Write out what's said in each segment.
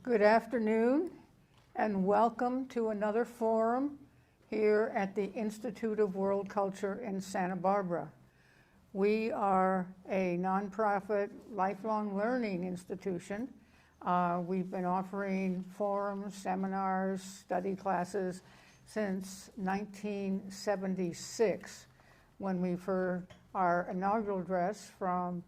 Good afternoon, and welcome to another forum here at the Institute of World Culture in Santa Barbara. We are a nonprofit lifelong learning institution. We've been offering forums, seminars, study classes since 1976, when we heard our inaugural address from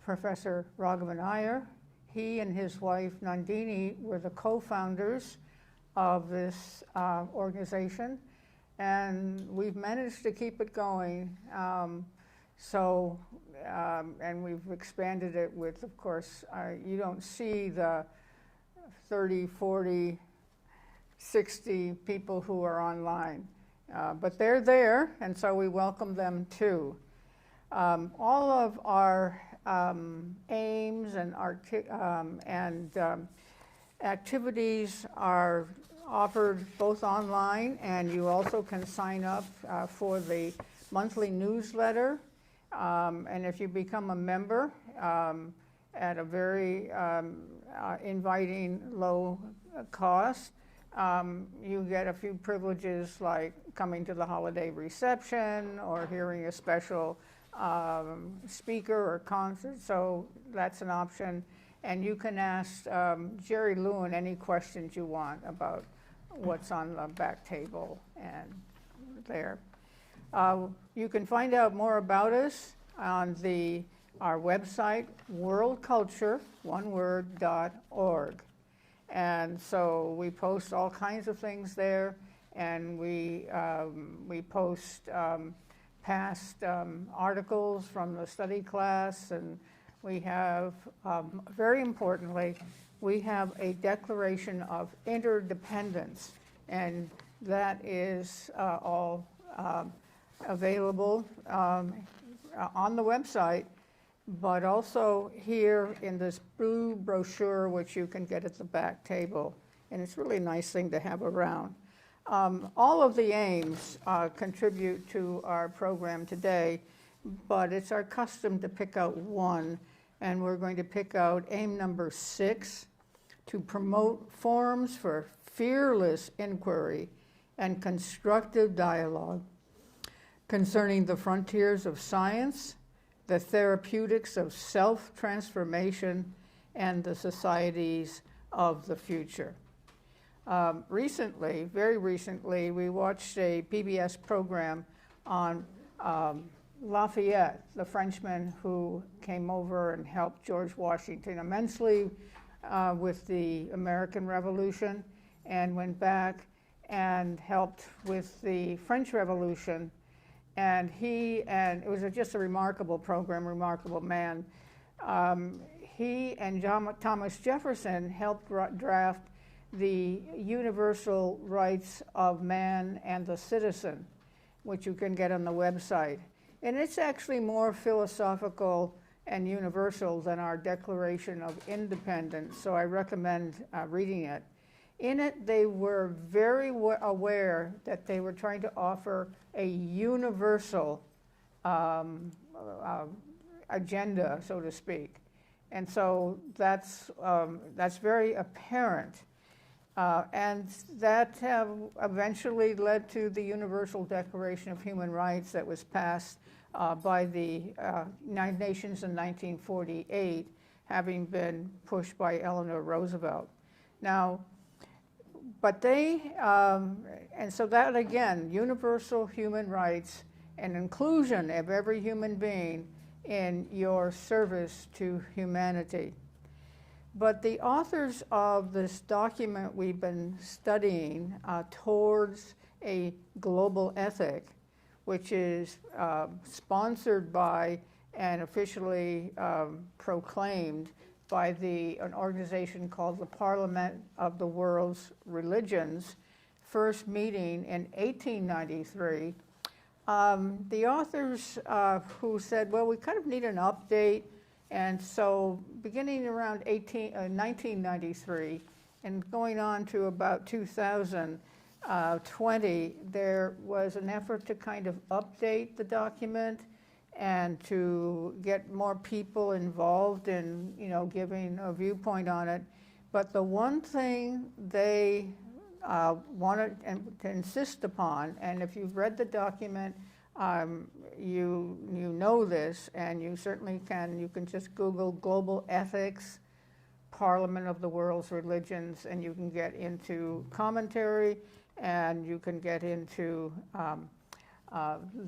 Professor Raghavan Iyer. He and his wife Nandini were the co-founders of this organization, and we've managed to keep it going. And we've expanded it with, of course, you don't see the 30, 40, 60 people who are online, but they're there, and so we welcome them too. All of our aims and activities are offered both online, and you also can sign up for the monthly newsletter. And if you become a member at a very inviting low cost, you get a few privileges like coming to the holiday reception or hearing a special speaker or concert, so that's an option. And you can ask Jerry Lewin any questions you want about what's on the back table and there. You can find out more about us on our website, worldculture.org. And so we post all kinds of things there, and we post past articles from the study class, and we have, very importantly, we have a declaration of interdependence, and that is all available on the website, but also here in this blue brochure, which you can get at the back table, and it's really a nice thing to have around. All of the aims contribute to our program today, but it's our custom to pick out one, and we're going to pick out aim number 6, to promote forums for fearless inquiry and constructive dialogue concerning the frontiers of science, the therapeutics of self-transformation, and the societies of the future. Very recently, we watched a PBS program on Lafayette, the Frenchman who came over and helped George Washington immensely with the American Revolution, and went back and helped with the French Revolution. And it was just a remarkable program, remarkable man. He and Thomas Jefferson helped draft the Universal Rights of Man and the Citizen, which you can get on the website. And it's actually more philosophical and universal than our Declaration of Independence, so I recommend reading it. In it, they were very aware that they were trying to offer a universal agenda, so to speak. And so that's very apparent. And that eventually led to the Universal Declaration of Human Rights that was passed by the United Nations in 1948, having been pushed by Eleanor Roosevelt. Now, but and so that again, universal human rights and inclusion of every human being in your service to humanity. But the authors of this document we've been studying, Towards a Global Ethic, which is sponsored by and officially proclaimed by an organization called the Parliament of the World's Religions, first meeting in 1893. The authors who said, well, we kind of need an update. And so beginning around 1993 and going on to about 2020, there was an effort to kind of update the document and to get more people involved in, giving a viewpoint on it. But the one thing they wanted to insist upon, and if you've read the document, you know this, and you certainly can. You can just Google global ethics, Parliament of the World's Religions, and you can get into commentary, and you can get into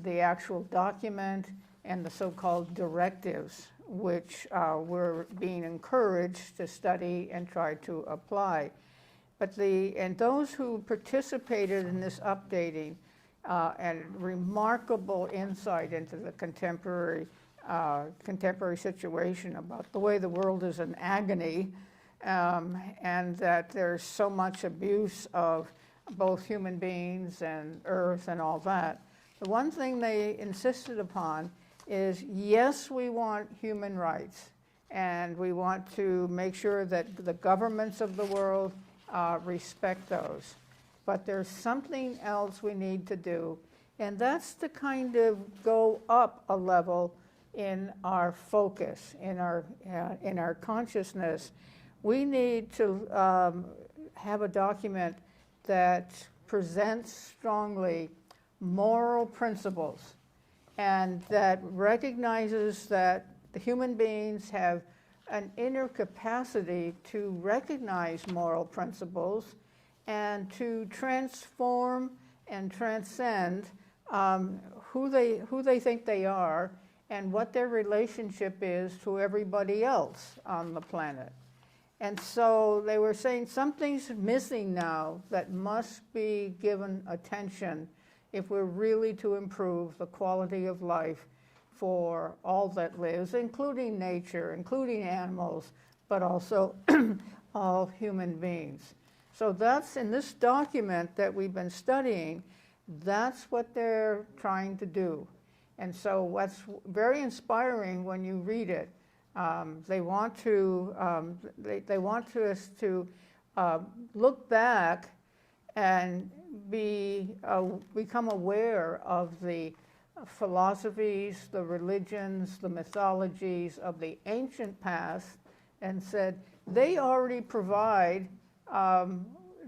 the actual document and the so-called directives, which we're being encouraged to study and try to apply. But and those who participated in this updating and remarkable insight into the contemporary situation about the way the world is in agony, and that there's so much abuse of both human beings and earth and all that. The one thing they insisted upon is, yes, we want human rights, and we want to make sure that the governments of the world respect those. But there's something else we need to do, and that's to kind of go up a level in our focus, in our consciousness. We need to have a document that presents strongly moral principles, and that recognizes that the human beings have an inner capacity to recognize moral principles and to transform and transcend who they think they are and what their relationship is to everybody else on the planet. And so they were saying something's missing now that must be given attention if we're really to improve the quality of life for all that lives, including nature, including animals, but also all human beings. So that's in this document that we've been studying, that's what they're trying to do. And so what's very inspiring when you read it, they want us to look back and become aware of the philosophies, the religions, the mythologies of the ancient past, and said they already provide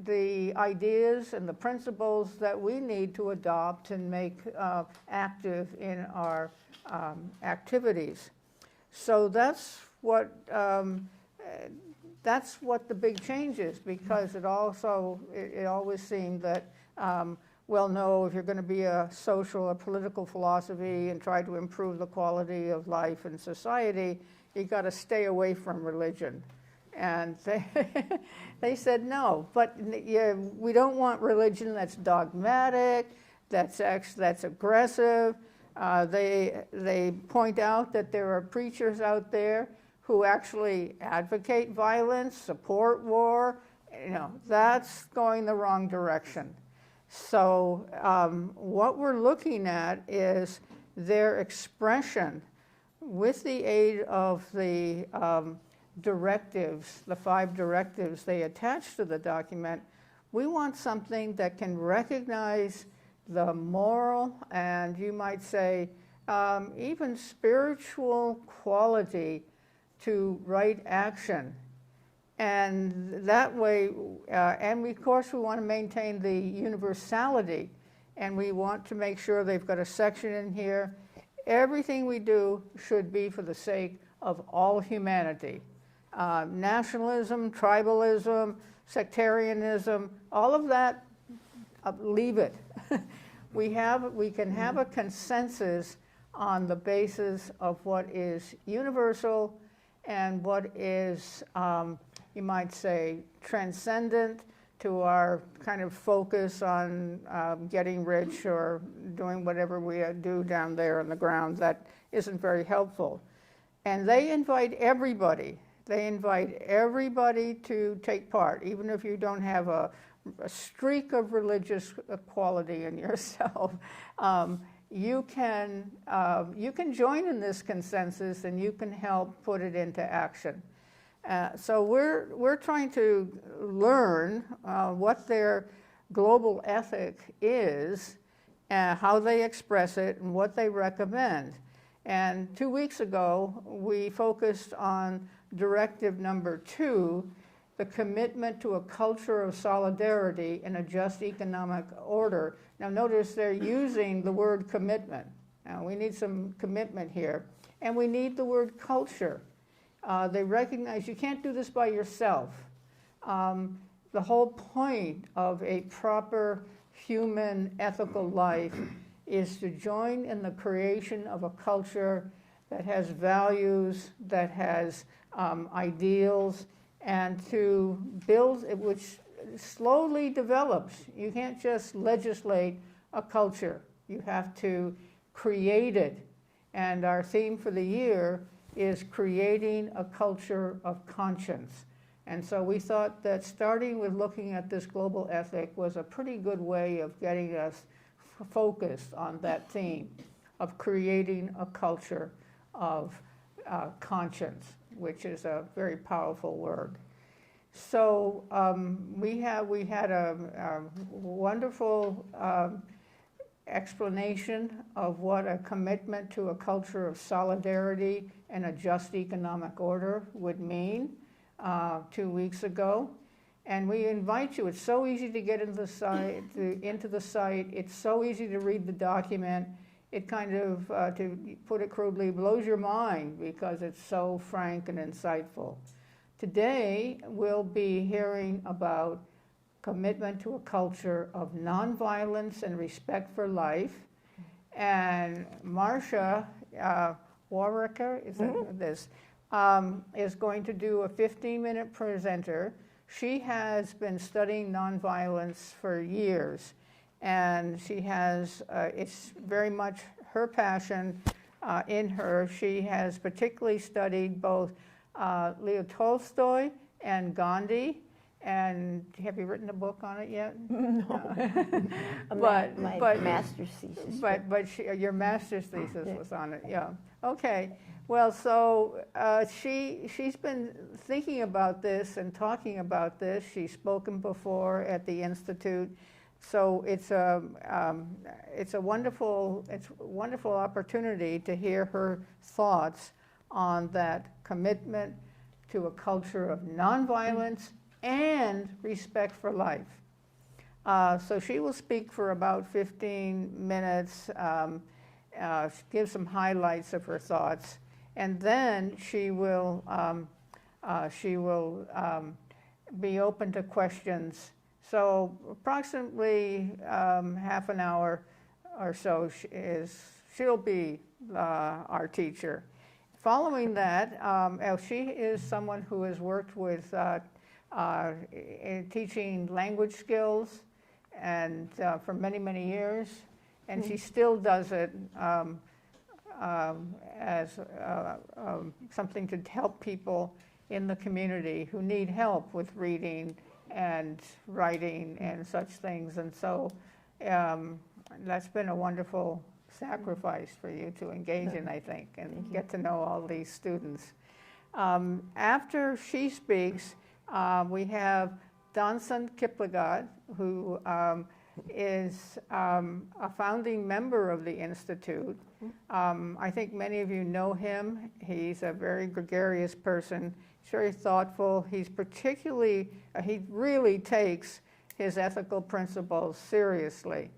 the ideas and the principles that we need to adopt and make active in our activities. So that's what the big change is, because it always seemed that well, no, if you're going to be a social or political philosophy and try to improve the quality of life in society, you got to stay away from religion. And they said no, but we don't want religion that's dogmatic, that's aggressive. They point out that there are preachers out there who actually advocate violence, support war. That's going the wrong direction. So what we're looking at is their expression with the aid of the directives, the 5 directives they attach to the document. We want something that can recognize the moral and, you might say, even spiritual quality to right action. And that way, of course, we want to maintain the universality, and we want to make sure they've got a section in here. Everything we do should be for the sake of all humanity. Nationalism, tribalism, sectarianism, all of that, leave it. We can have a consensus on the basis of what is universal and what is, you might say, transcendent to our kind of focus on getting rich or doing whatever we do down there on the ground that isn't very helpful. And they invite everybody. They invite everybody to take part, even if you don't have a streak of religious quality in yourself. You can join in this consensus, and you can help put it into action. So we're trying to learn what their global ethic is, how they express it, and what they recommend. And 2 weeks ago, we focused on directive number 2, the commitment to a culture of solidarity and a just economic order. Now notice they're using the word commitment. Now we need some commitment here. And we need the word culture. They recognize you can't do this by yourself. The whole point of a proper human ethical life is to join in the creation of a culture that has values, that has ideals, and to build it, which slowly develops. You can't just legislate a culture. You have to create it. And our theme for the year is creating a culture of conscience. And so we thought that starting with looking at this global ethic was a pretty good way of getting us focused on that theme of creating a culture of conscience, which is a very powerful word. So we had a wonderful explanation of what a commitment to a culture of solidarity and a just economic order would mean 2 weeks ago. And we invite you, it's so easy to get into the site, it's so easy to read the document. It kind of, to put it crudely, blows your mind because it's so frank and insightful. Today, we'll be hearing about commitment to a culture of nonviolence and respect for life. And Marcia Warrecker is going to do a 15-minute presenter. She has been studying nonviolence for years, and she has, it's very much her passion in her. She has particularly studied both Leo Tolstoy and Gandhi. And have you written a book on it yet? No. But my master's thesis. But your master's thesis was on it, yeah. Okay. Well, so she's been thinking about this and talking about this. She's spoken before at the Institute. So it's a wonderful opportunity to hear her thoughts on that commitment to a culture of nonviolence and respect for life. So she will speak for about 15 minutes, give some highlights of her thoughts, and then she will be open to questions. So approximately half an hour or so she'll be our teacher. Following that, she is someone who has worked with in teaching language skills and for many, many years, and she still does it as something to help people in the community who need help with reading and writing and such things. And so that's been a wonderful sacrifice for you to engage in, I think, and get to know all these students. After she speaks, we have Danson Kiplagat, who is a founding member of the Institute. I think many of you know him. He's a very gregarious person. He's very thoughtful. He's particularly, he really takes his ethical principles seriously.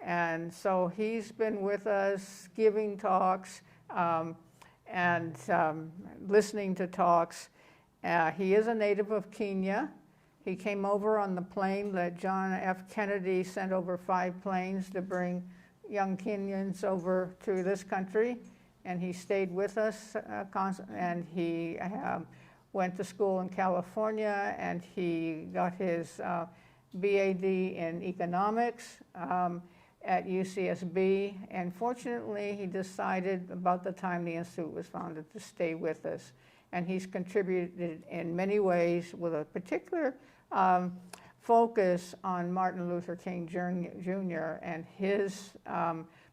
And so he's been with us giving talks and listening to talks. He is a native of Kenya. He came over on the plane that John F. Kennedy sent over 5 planes to bring young Kenyans over to this country. And he stayed with us, and he went to school in California, and he got his BAd in economics at UCSB. And fortunately, he decided about the time the Institute was founded to stay with us. And he's contributed in many ways with a particular focus on Martin Luther King Jr. and his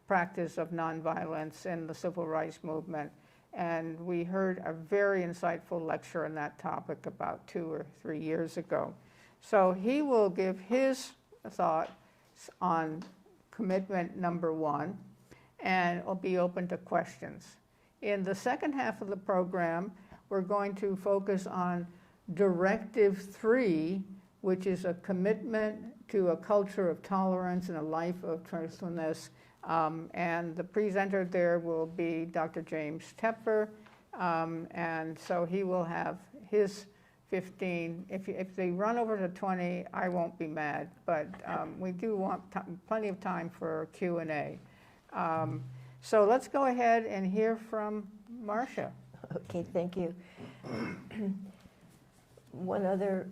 practice of nonviolence in the civil rights movement. And we heard a very insightful lecture on that topic about 2 or 3 years ago. So he will give his thoughts on commitment number 1, and will be open to questions. In the second half of the program, we're going to focus on Directive 3, which is a commitment to a culture of tolerance and a life of truthfulness. And the presenter there will be Dr. James Tepfer. And so he will have his 15. If they run over to 20, I won't be mad. But we do want plenty of time for Q&A. So let's go ahead and hear from Marcia. Okay, thank you. One other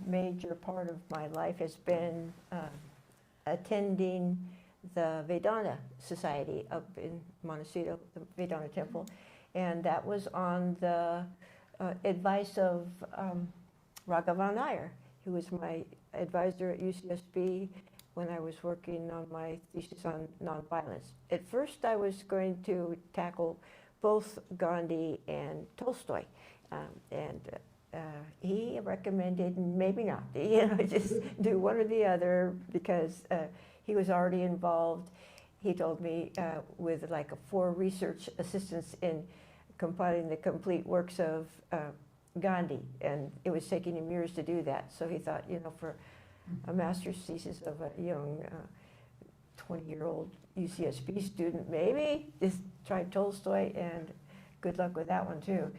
major part of my life has been attending the Vedanta Society up in Montecito, the Vedanta Temple, and that was on the advice of Raghavan Iyer, who was my advisor at UCSB when I was working on my thesis on nonviolence. At first I was going to tackle both Gandhi and Tolstoy, and he recommended maybe not, just do one or the other, because he was already involved. He told me with like 4 research assistants in compiling the complete works of Gandhi, and it was taking him years to do that. So he thought, for a master's thesis of a young 20-year-old UCSB student, maybe just try Tolstoy, and good luck with that one too.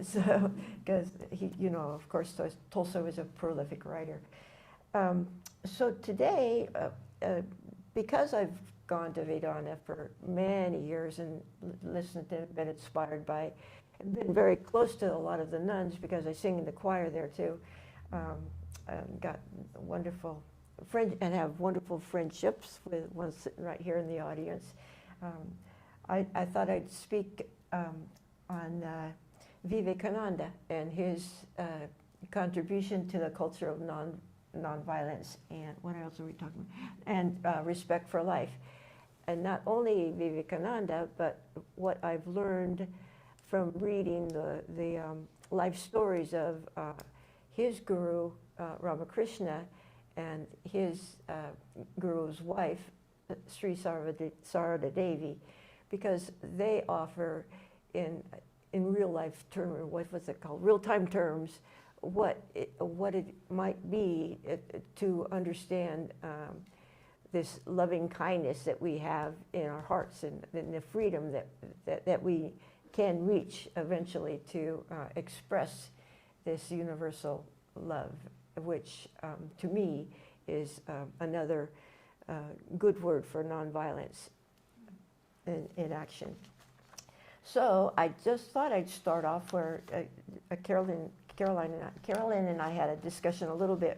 So, because he, of course, Tolstoy was a prolific writer. So today, because I've gone to Vedanta for many years and listened to, been inspired by, and been very close to a lot of the nuns because I sing in the choir there too. Got wonderful friends and have wonderful friendships with one sitting right here in the audience. I thought I'd speak on Vivekananda and his contribution to the culture of nonviolence, and what else are we talking about? And respect for life. And not only Vivekananda, but what I've learned from reading the life stories of his guru, Ramakrishna, and his guru's wife, Sri Sarada Devi, because they offer in real life terms, what was it called, real time terms, what it might be to understand this loving kindness that we have in our hearts, and the freedom that we can reach eventually to express this universal love, which to me is another good word for nonviolence in action. So I just thought I'd start off where Carolyn and I had a discussion a little bit,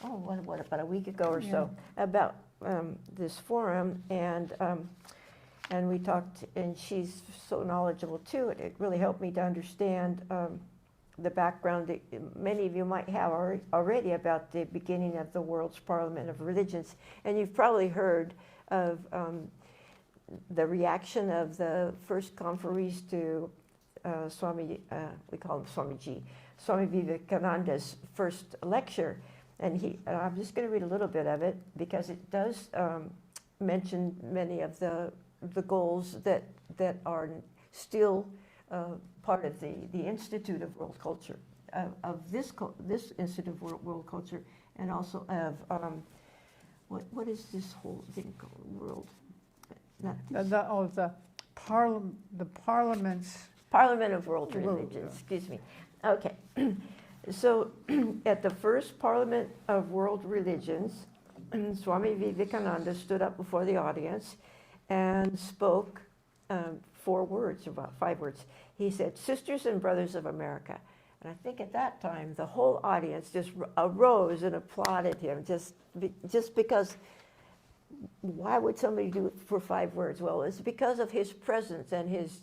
what about a week ago or so, about this forum, and we talked, and she's so knowledgeable too. It really helped me to understand the background that many of you might have already about the beginning of the World's Parliament of Religions, and you've probably heard of the reaction of the first conferees to Swami, we call him Swamiji, Swami Vivekananda's first lecture. And I'm just going to read a little bit of it because it does mention many of the goals that are still part of the Institute of World Culture, of this Institute of World Culture, and also of what is this whole thing called, world? The Parliament's... Parliament of World Religions, excuse me. Okay. So at the first Parliament of World Religions, Swami Vivekananda stood up before the audience and spoke 5 words. He said, "Sisters and brothers of America." And I think at that time, the whole audience just arose and applauded him, just because, why would somebody do it for 5 words? Well, it's because of his presence and his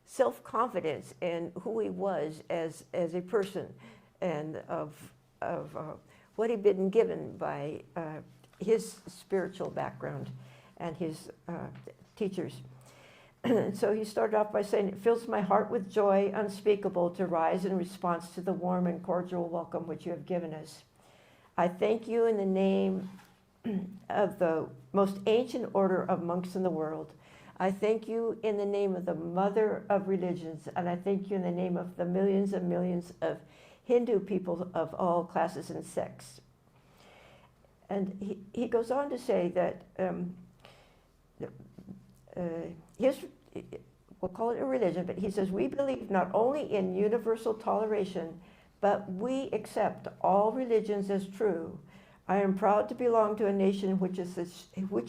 self-confidence in who he was as a person, and of what he'd been given by his spiritual background and his teachers. So he started off by saying, "It fills my heart with joy unspeakable to rise in response to the warm and cordial welcome which you have given us. I thank you in the name of the most ancient order of monks in the world. I thank you in the name of the mother of religions, and I thank you in the name of the millions and millions of Hindu people of all classes and sects. And he goes on to say that we'll call it a religion, but he says, we believe not only in universal toleration, but we accept all religions as true. I am proud to belong to a nation which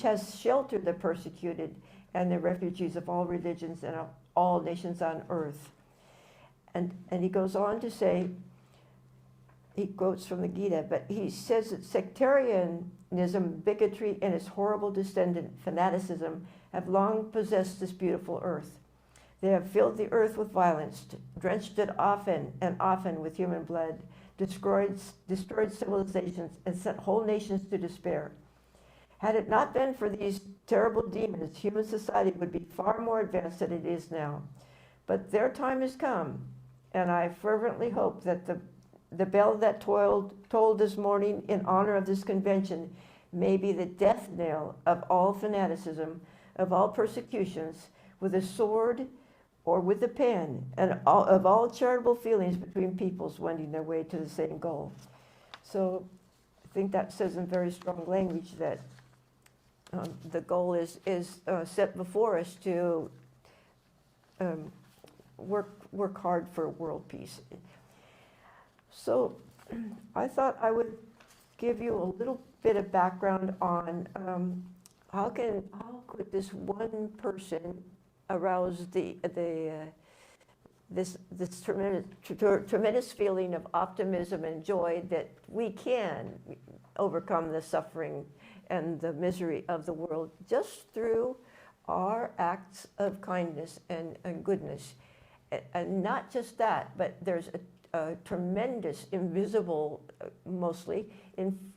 has sheltered the persecuted and the refugees of all religions and of all nations on earth. And he goes on to say, he quotes from the Gita, but he says that sectarianism, bigotry, and its horrible descendant, fanaticism, have long possessed this beautiful earth. They have filled the earth with violence, drenched it often and often with human blood, destroyed civilizations, and sent whole nations to despair. Had it not been for these terrible demons, human society would be far more advanced than it is now. But their time has come, and I fervently hope that the bell that tolled this morning in honor of this convention may be the death knell of all fanaticism, of all persecutions, with a sword or with a pen, and of all charitable feelings between peoples wending their way to the same goal. So I think that says in very strong language that the goal is set before us to work hard for world peace. So I thought I would give you a little bit of background on how could this one person arouse this tremendous feeling of optimism and joy that we can overcome the suffering and the misery of the world just through our acts of kindness and goodness. And not just that, but there's a tremendous invisible, mostly,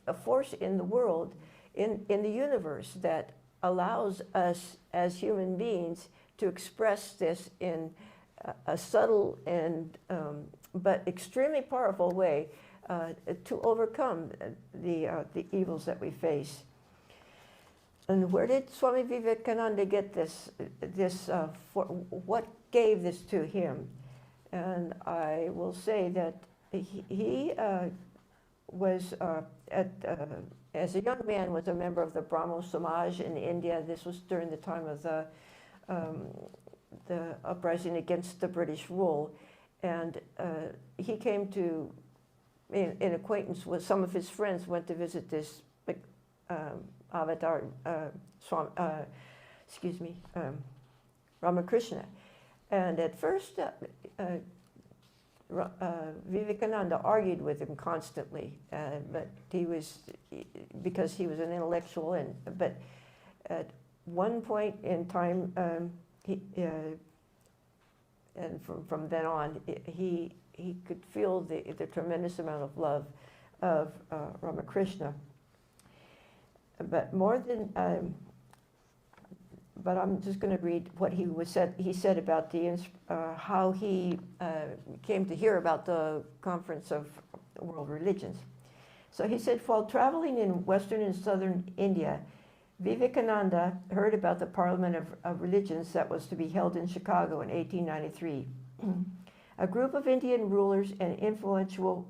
a force in the world, in the universe, that allows us as human beings to express this in a subtle and but extremely powerful way to overcome the evils that we face. And where did Swami Vivekananda get this? What gave this to him? And I will say that he was as a young man was a member of the Brahmo Samaj in India. This was during the time of the uprising against the British rule, and he came to in acquaintance with some of his friends, went to visit this avatar, Ramakrishna. And at first, Vivekananda argued with him constantly, but because he was an intellectual. But at one point in time, and from then on, he could feel the tremendous amount of love of Ramakrishna. But more than, but I'm just going to read what he said about how he came to hear about the Conference of World Religions. So he said, while traveling in Western and Southern India, Vivekananda heard about the Parliament of Religions that was to be held in Chicago in 1893. A group of Indian rulers and influential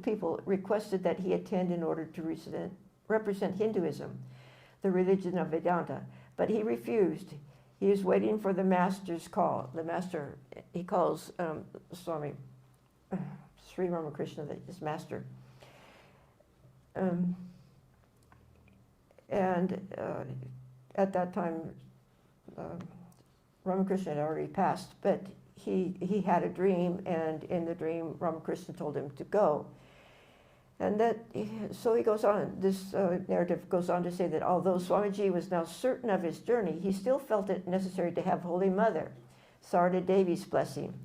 people requested that he attend in order to represent Hinduism, the religion of Vedanta, but he refused. He was waiting for the master's call. The master, he calls Sri Ramakrishna his master. At that time, Ramakrishna had already passed, but he had a dream, and in the dream, Ramakrishna told him to go. And so he goes on, this narrative goes on to say that although Swamiji was now certain of his journey, he still felt it necessary to have Holy Mother, Sarada Devi's blessing.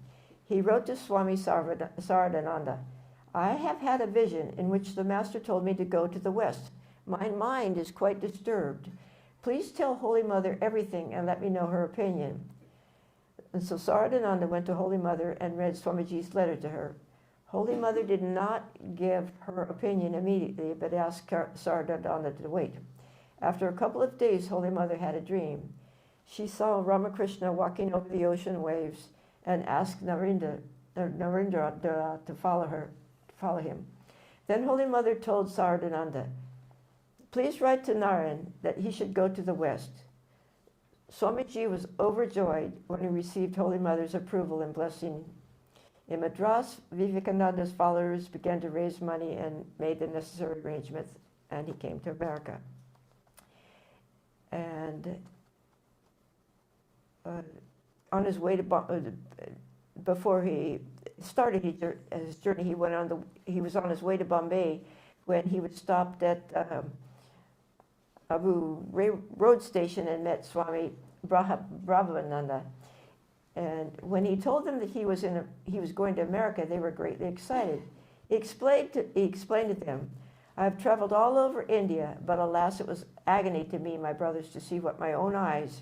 He wrote to Swami Saradananda, I have had a vision in which the Master told me to go to the West. My mind is quite disturbed. Please tell Holy Mother everything and let me know her opinion. And so Saradananda went to Holy Mother and read Swamiji's letter to her. Holy Mother did not give her opinion immediately, but asked Saradananda to wait. After a couple of days, Holy Mother had a dream. she saw Ramakrishna walking over the ocean waves and asked Narendra to follow him. Then Holy Mother told Sardananda, please write to Narayan that he should go to the west. Swamiji was overjoyed when he received Holy Mother's approval and blessing. In Madras, Vivekananda's followers began to raise money and made the necessary arrangements, and he came to America. And on his way to before he started his journey, he was on his way to Bombay when he was stopped at Abu Road Station and met Swami Brahmananda. And when he told them that he was going to America, they were greatly excited. He explained to them, I have traveled all over India, but alas, it was agony to me, my brothers, to see with my own eyes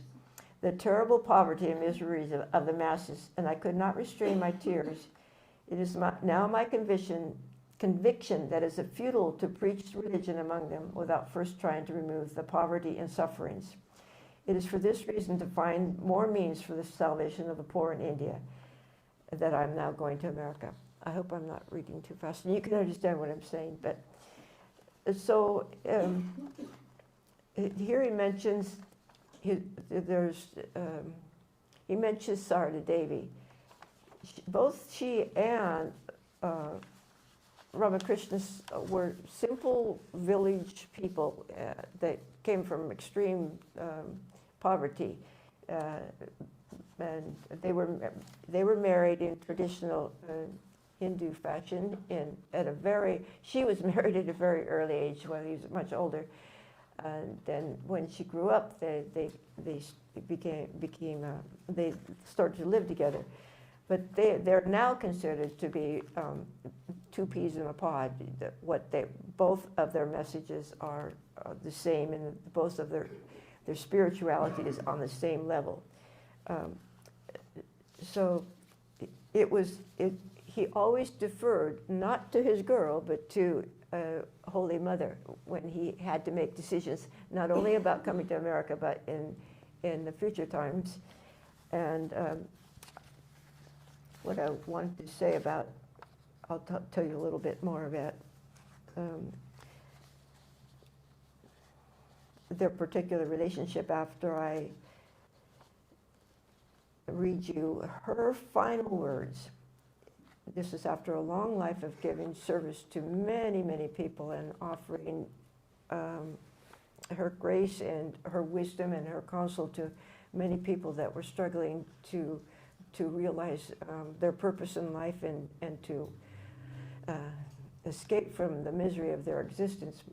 the terrible poverty and miseries of the masses, and I could not restrain my tears. It is now my conviction that it is futile to preach religion among them without first trying to remove the poverty and sufferings. It is for this reason to find more means for the salvation of the poor in India that I'm now going to America. I hope I'm not reading too fast, and you can understand what I'm saying. But so here he mentions he mentions Sarada Devi. Both she and Ramakrishna were simple village people that came from extreme poverty, and they were married in traditional Hindu fashion. She was married at a very early age when he was much older, and then when she grew up, they started to live together. But they're now considered to be two peas in a pod. Both of their messages are the same, and both of their spirituality is on the same level. So he always deferred not to his girl, but to Holy Mother when he had to make decisions, not only about coming to America, but in the future times. And what I wanted to say about, I'll tell you a little bit more about their particular relationship after I read you her final words. This is after a long life of giving service to many, many people and offering her grace and her wisdom and her counsel to many people that were struggling to realize their purpose in life and to escape from the misery of their existence,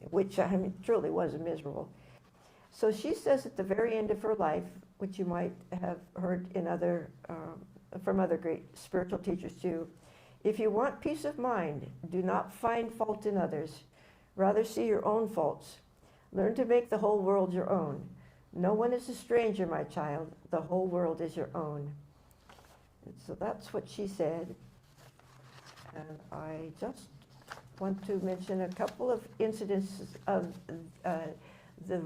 which truly was miserable. So she says at the very end of her life, which you might have heard in from other great spiritual teachers too, if you want peace of mind, do not find fault in others. Rather see your own faults. Learn to make the whole world your own. No one is a stranger, my child. The whole world is your own. And so that's what she said. And I just want to mention a couple of incidences of the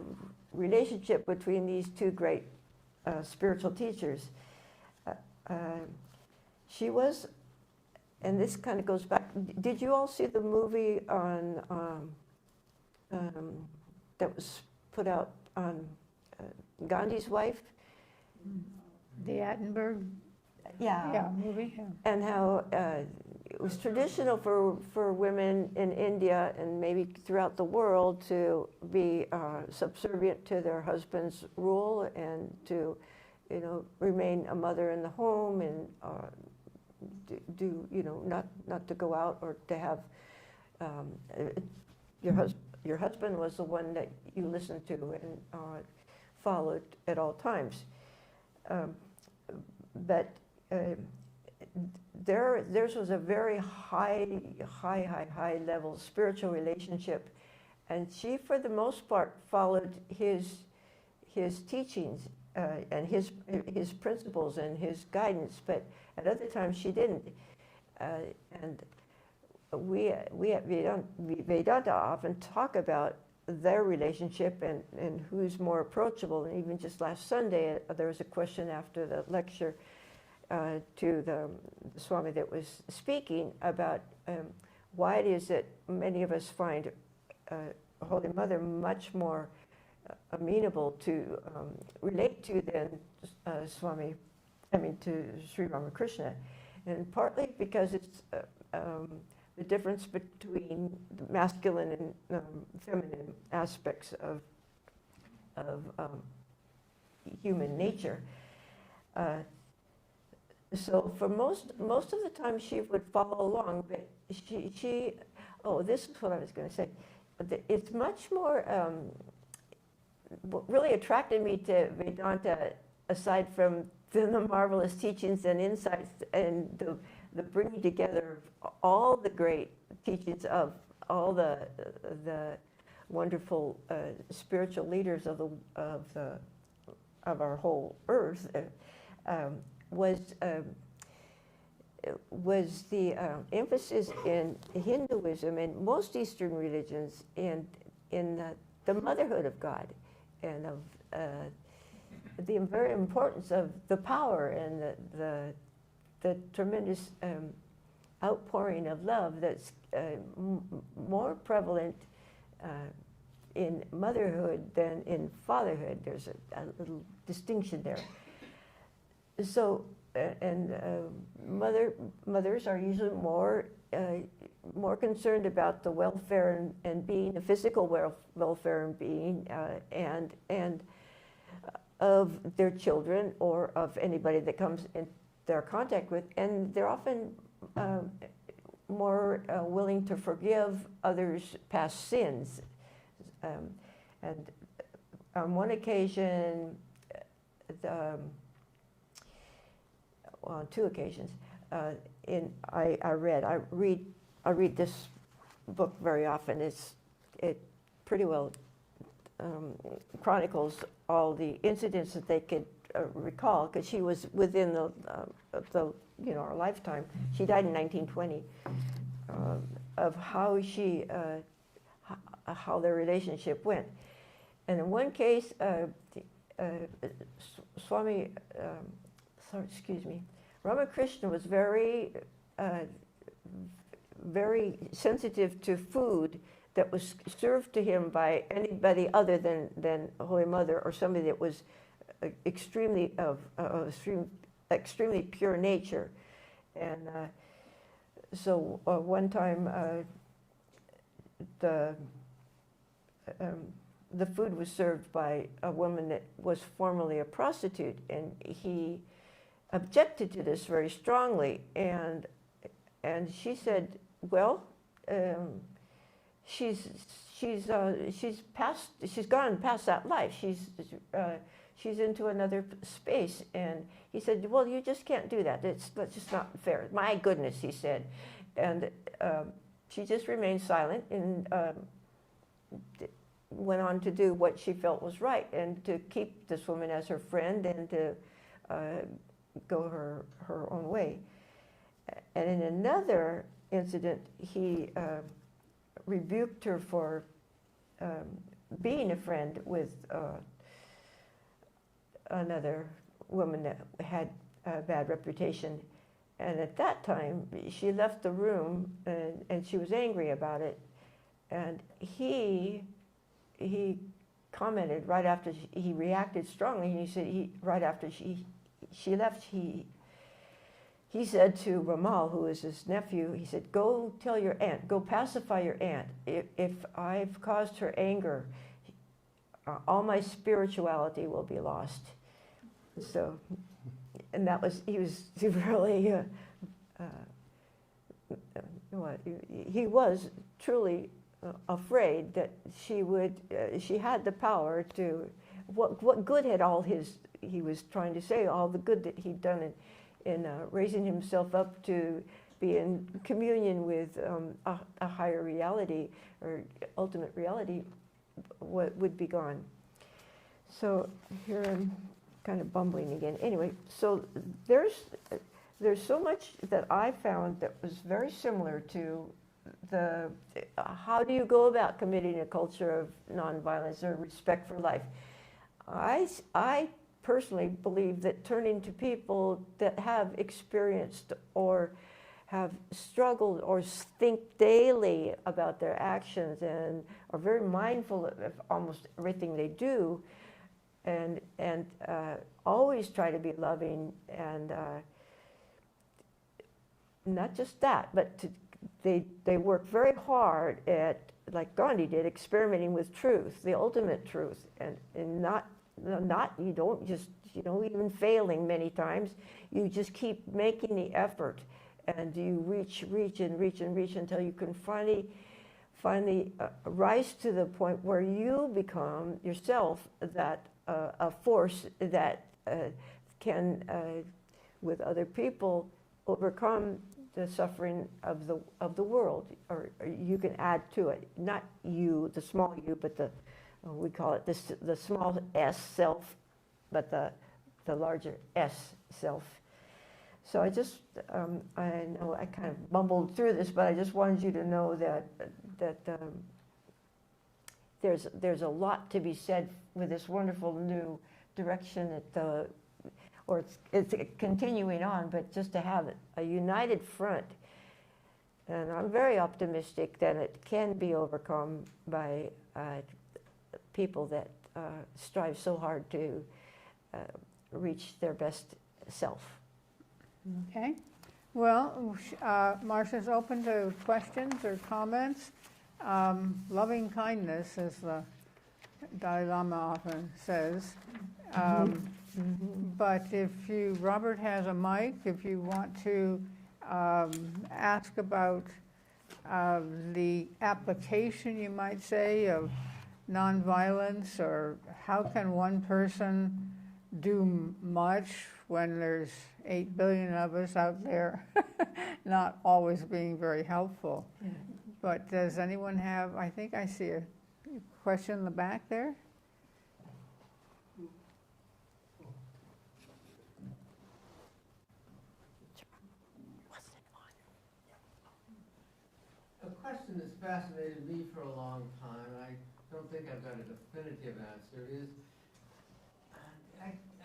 relationship between these two great spiritual teachers. She was, and this kind of goes back, did you all see the movie on that was put out on Gandhi's wife? The Attenborough movie. Yeah. And how it was traditional for women in India and maybe throughout the world to be subservient to their husband's rule and to, remain a mother in the home and not to go out or to have your husband was the one that you listened to and followed at all times. But theirs was a very high level spiritual relationship, and she, for the most part, followed his teachings and his principles and his guidance. But at other times she didn't. And we at Vedanta often talk about their relationship and who's more approachable. And even just last Sunday, there was a question after the lecture to the Swami that was speaking about why it is that many of us find Holy Mother much more amenable to relate to than to Sri Ramakrishna. And partly because it's the difference between the masculine and feminine aspects of human nature. So for most of the time she would follow along, but what I was going to say. It's much more, what really attracted me to Vedanta, aside from the marvelous teachings and insights and the bringing together of all the great teachings of all the wonderful spiritual leaders of our whole earth, was the emphasis in Hinduism and most Eastern religions and in the motherhood of God and of the very importance of the power and the tremendous outpouring of love that's more prevalent in motherhood than in fatherhood. There's a little distinction there. So, mothers are usually more concerned about the welfare and being, the physical welfare and being, and of their children or of anybody that comes in their contact with, and they're often more willing to forgive others' past sins. And on one occasion, on two occasions, I read this book very often. It pretty well chronicles all the incidents that they could recall, because she was within our lifetime. She died in 1920. Of how how their relationship went, and in one case, Ramakrishna was very sensitive to food that was served to him by anybody other than Holy Mother or somebody that was extremely pure nature. And so one time the food was served by a woman that was formerly a prostitute, and he objected to this very strongly, and she said, well, she's gone past that life. She's into another space. And he said, well, you just can't do that. That's just not fair. My goodness, he said. And she just remained silent and went on to do what she felt was right, and to keep this woman as her friend and to go her own way. And in another incident, he rebuked her for being a friend with another woman that had a bad reputation. And at that time, she left the room, and she was angry about it. And he commented right after he reacted strongly. He said right after she left, he said to Ramal, who is his nephew, he said, go tell your aunt, go pacify your aunt. If I've caused her anger, all my spirituality will be lost. So, and that was, he was really, he was truly afraid that she had the power to, what good had he was trying to say, all the good that he'd done in raising himself up to be in communion with a higher reality or ultimate reality, would be gone. So here I'm kind of bumbling again. Anyway, so there's so much that I found that was very similar to how do you go about committing a culture of nonviolence or respect for life? I personally believe that turning to people that have experienced or have struggled or think daily about their actions and are very mindful of almost everything they do, and always try to be loving, and not just that, but they work very hard at, like Gandhi did, experimenting with truth, the ultimate truth, and not you don't just, even failing many times, you just keep making the effort, and you reach until you can finally rise to the point where you become yourself that a force that can, with other people, overcome the suffering of the world, or you can add to it. Not you, the small you, but we call it the small s self, but the larger s self. So I just, I know I kind of bumbled through this, but I just wanted you to know that there's a lot to be said with this wonderful new direction it's continuing on, but just to have a united front. And I'm very optimistic that it can be overcome by people that strive so hard to reach their best self. Okay. Well, Marcia's open to questions or comments. Loving kindness, as the Dalai Lama often says. But Robert has a mic, if you want to ask about the application, you might say, of nonviolence, or how can one person do much when there's 8 billion of us out there not always being very helpful. Yeah. But does anyone have, I think I see a question in the back there. A question that's fascinated me for a long time, and I don't think I've got a definitive answer, is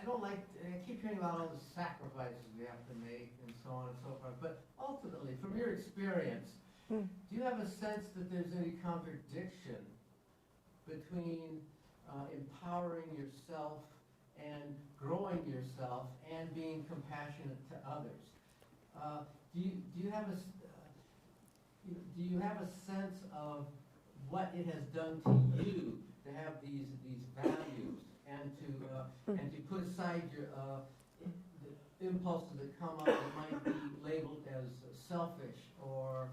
I don't like, I keep hearing about all the sacrifices we have to make and so on and so forth, but ultimately, from your experience, do you have a sense that there's any contradiction between empowering yourself and growing yourself and being compassionate to others? Do you have a sense of what it has done to you to have these values and to put aside your the impulses that come up that might be labeled as selfish or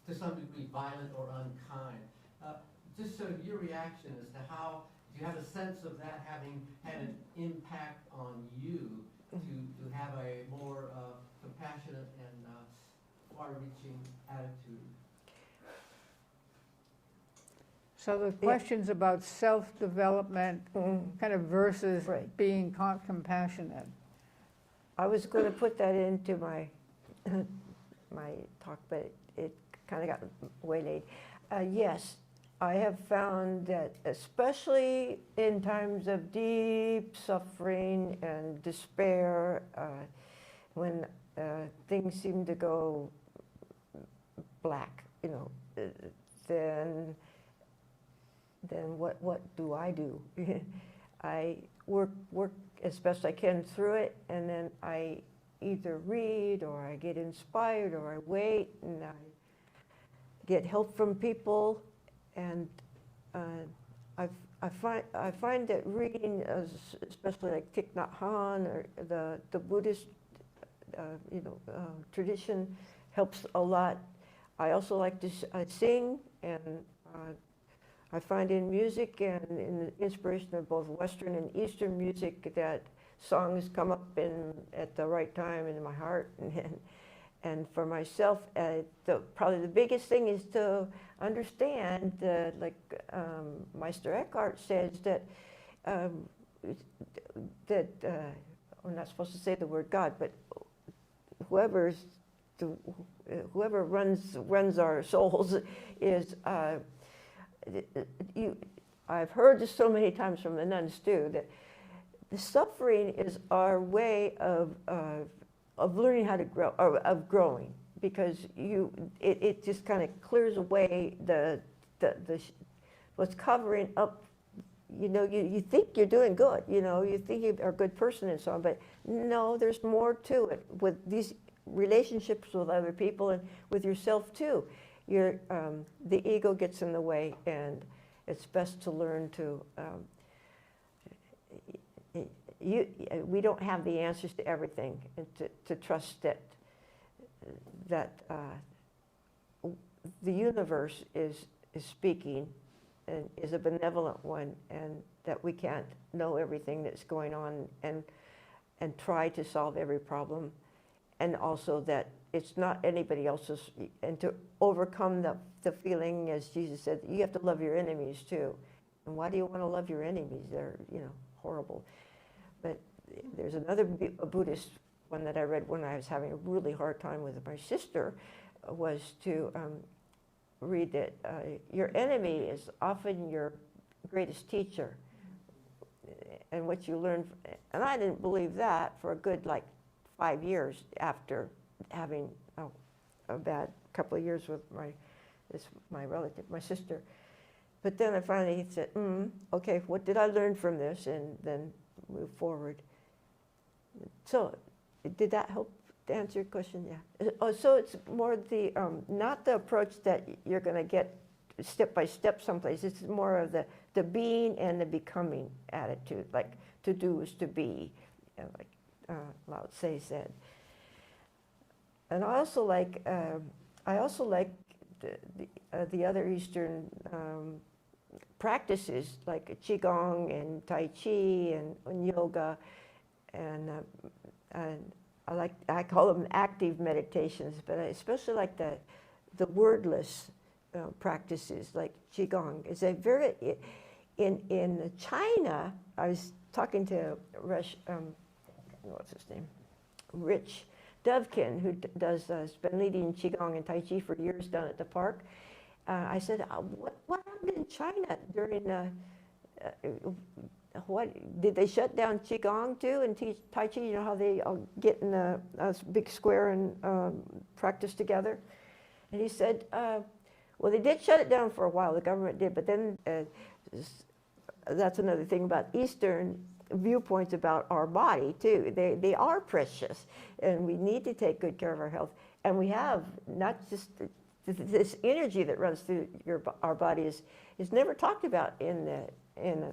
to some degree violent or unkind? Just sort of your reaction as to how, do you have a sense of that having had an impact on you to have a more compassionate and far-reaching attitude? So the question's about self-development kind of versus being compassionate. I was going to put that into my my talk, but it kind of got waylaid. Yes, I have found that especially in times of deep suffering and despair, when things seem to go black, then what do? I work as best I can through it, and then I either read or I get inspired or I wait and I get help from people, and I find that reading, especially like Thich Nhat Hanh or the Buddhist tradition, helps a lot. I also like to sing, and I find in music and in the inspiration of both Western and Eastern music that songs come up at the right time in my heart. And for myself, probably the biggest thing is to understand, like Meister Eckhart says, that I'm not supposed to say the word God, but whoever's whoever runs our souls is, I've heard this so many times from the nuns too, that the suffering is our way of learning how to grow, or of growing, because it just kind of clears away the what's covering up. You know, you think you're doing good, you know, you think you're a good person and so on, but no, there's more to it with these relationships with other people and with yourself too. The ego gets in the way, and it's best to learn to, we don't have the answers to everything, and to trust that the universe is speaking and is a benevolent one, and that we can't know everything that's going on and try to solve every problem, and also that it's not anybody else's, and to overcome the feeling, as Jesus said, you have to love your enemies too. And why do you want to love your enemies? They're, you know, horrible. But there's another Buddhist one that I read when I was having a really hard time with my sister, was to read that your enemy is often your greatest teacher. And what you learn, and I didn't believe that for a good 5 years after having a bad couple of years with my relative, my sister. But then I finally said, okay, what did I learn from this? And then move forward. So did that help to answer your question? Yeah. Oh, so it's more the, not the approach that you're going to get step by step someplace. It's more of the being and the becoming attitude, like to do is to be, like Lao Tse said. And I also like the other Eastern practices like Qigong and Tai Chi and yoga, and I call them active meditations, but I especially like the wordless practices like Qigong. It's a very, in China, I was talking to what's his name? Rich Dovkin, who has been leading Qigong and Tai Chi for years down at the park. I said, what happened in China during, what, did they shut down Qigong too and teach Tai Chi? You know how they all get in a big square and practice together? And he said, well, they did shut it down for a while, the government did, but then that's another thing about Eastern viewpoints about our body too. They are precious, and we need to take good care of our health. And we have not just this energy that runs through our body is never talked about in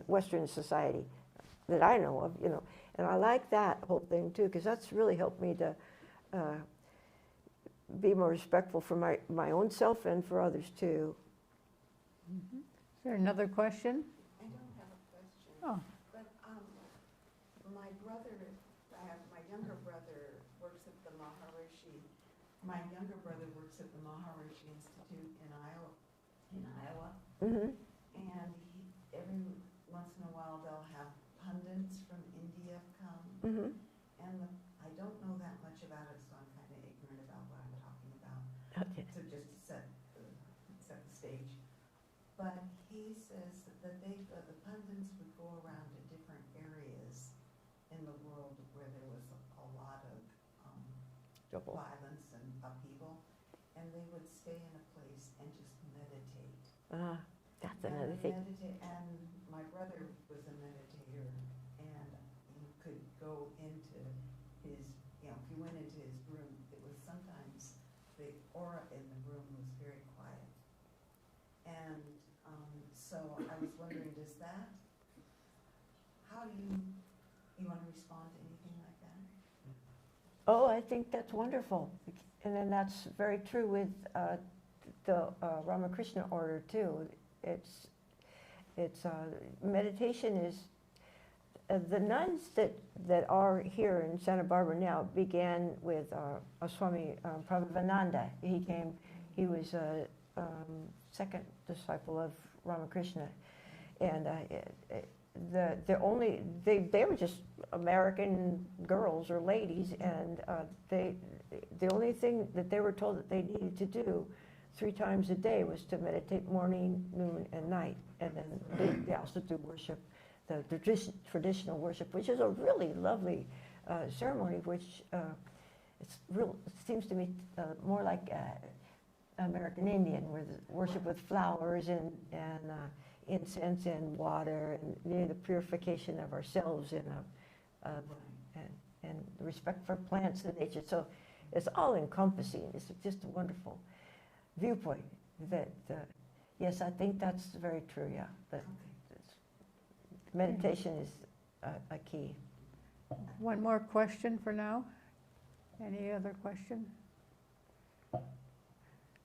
Western society that I know of, you know. And I like that whole thing too, because that's really helped me to be more respectful for my own self and for others too. Mm-hmm. Is there another question? I don't have a question. Oh. But my brother, my younger brother works at the Maharishi. My younger brother works at the Maharishi Institute in Iowa. Mm-hmm. And every once in a while they'll have pundits from India come. Mm-hmm. And I don't know that much about it, so I'm kind of ignorant about what I'm talking about. Okay. So just to set the stage. But he says that the pundits would go around to different areas in the world where there was a lot of violence and upheaval, and they would stay in a place and just meditate. That's another thing. And my brother was a meditator, and you could go into his, you know, if you went into his room, it was sometimes the aura in the room was very quiet. And so I was wondering, how do you want to respond to anything like that? Oh, I think that's wonderful. And then that's very true with the Ramakrishna order too. It's meditation is, the nuns that are here in Santa Barbara now began with Swami Prabhavananda. He was a second disciple of Ramakrishna. And they were just American girls or ladies, and the only thing that they were told that they needed to do 3 times a day was to meditate morning, noon, and night, and then they also do worship, the traditional worship, which is a really lovely ceremony, which it seems to me more like American Indian, where the worship with flowers and incense and water, and the purification of ourselves and respect for plants and nature. So it's all encompassing. It's just a wonderful viewpoint. That yes, I think that's very true. Yeah, that meditation is a key. One more question for now. Any other question?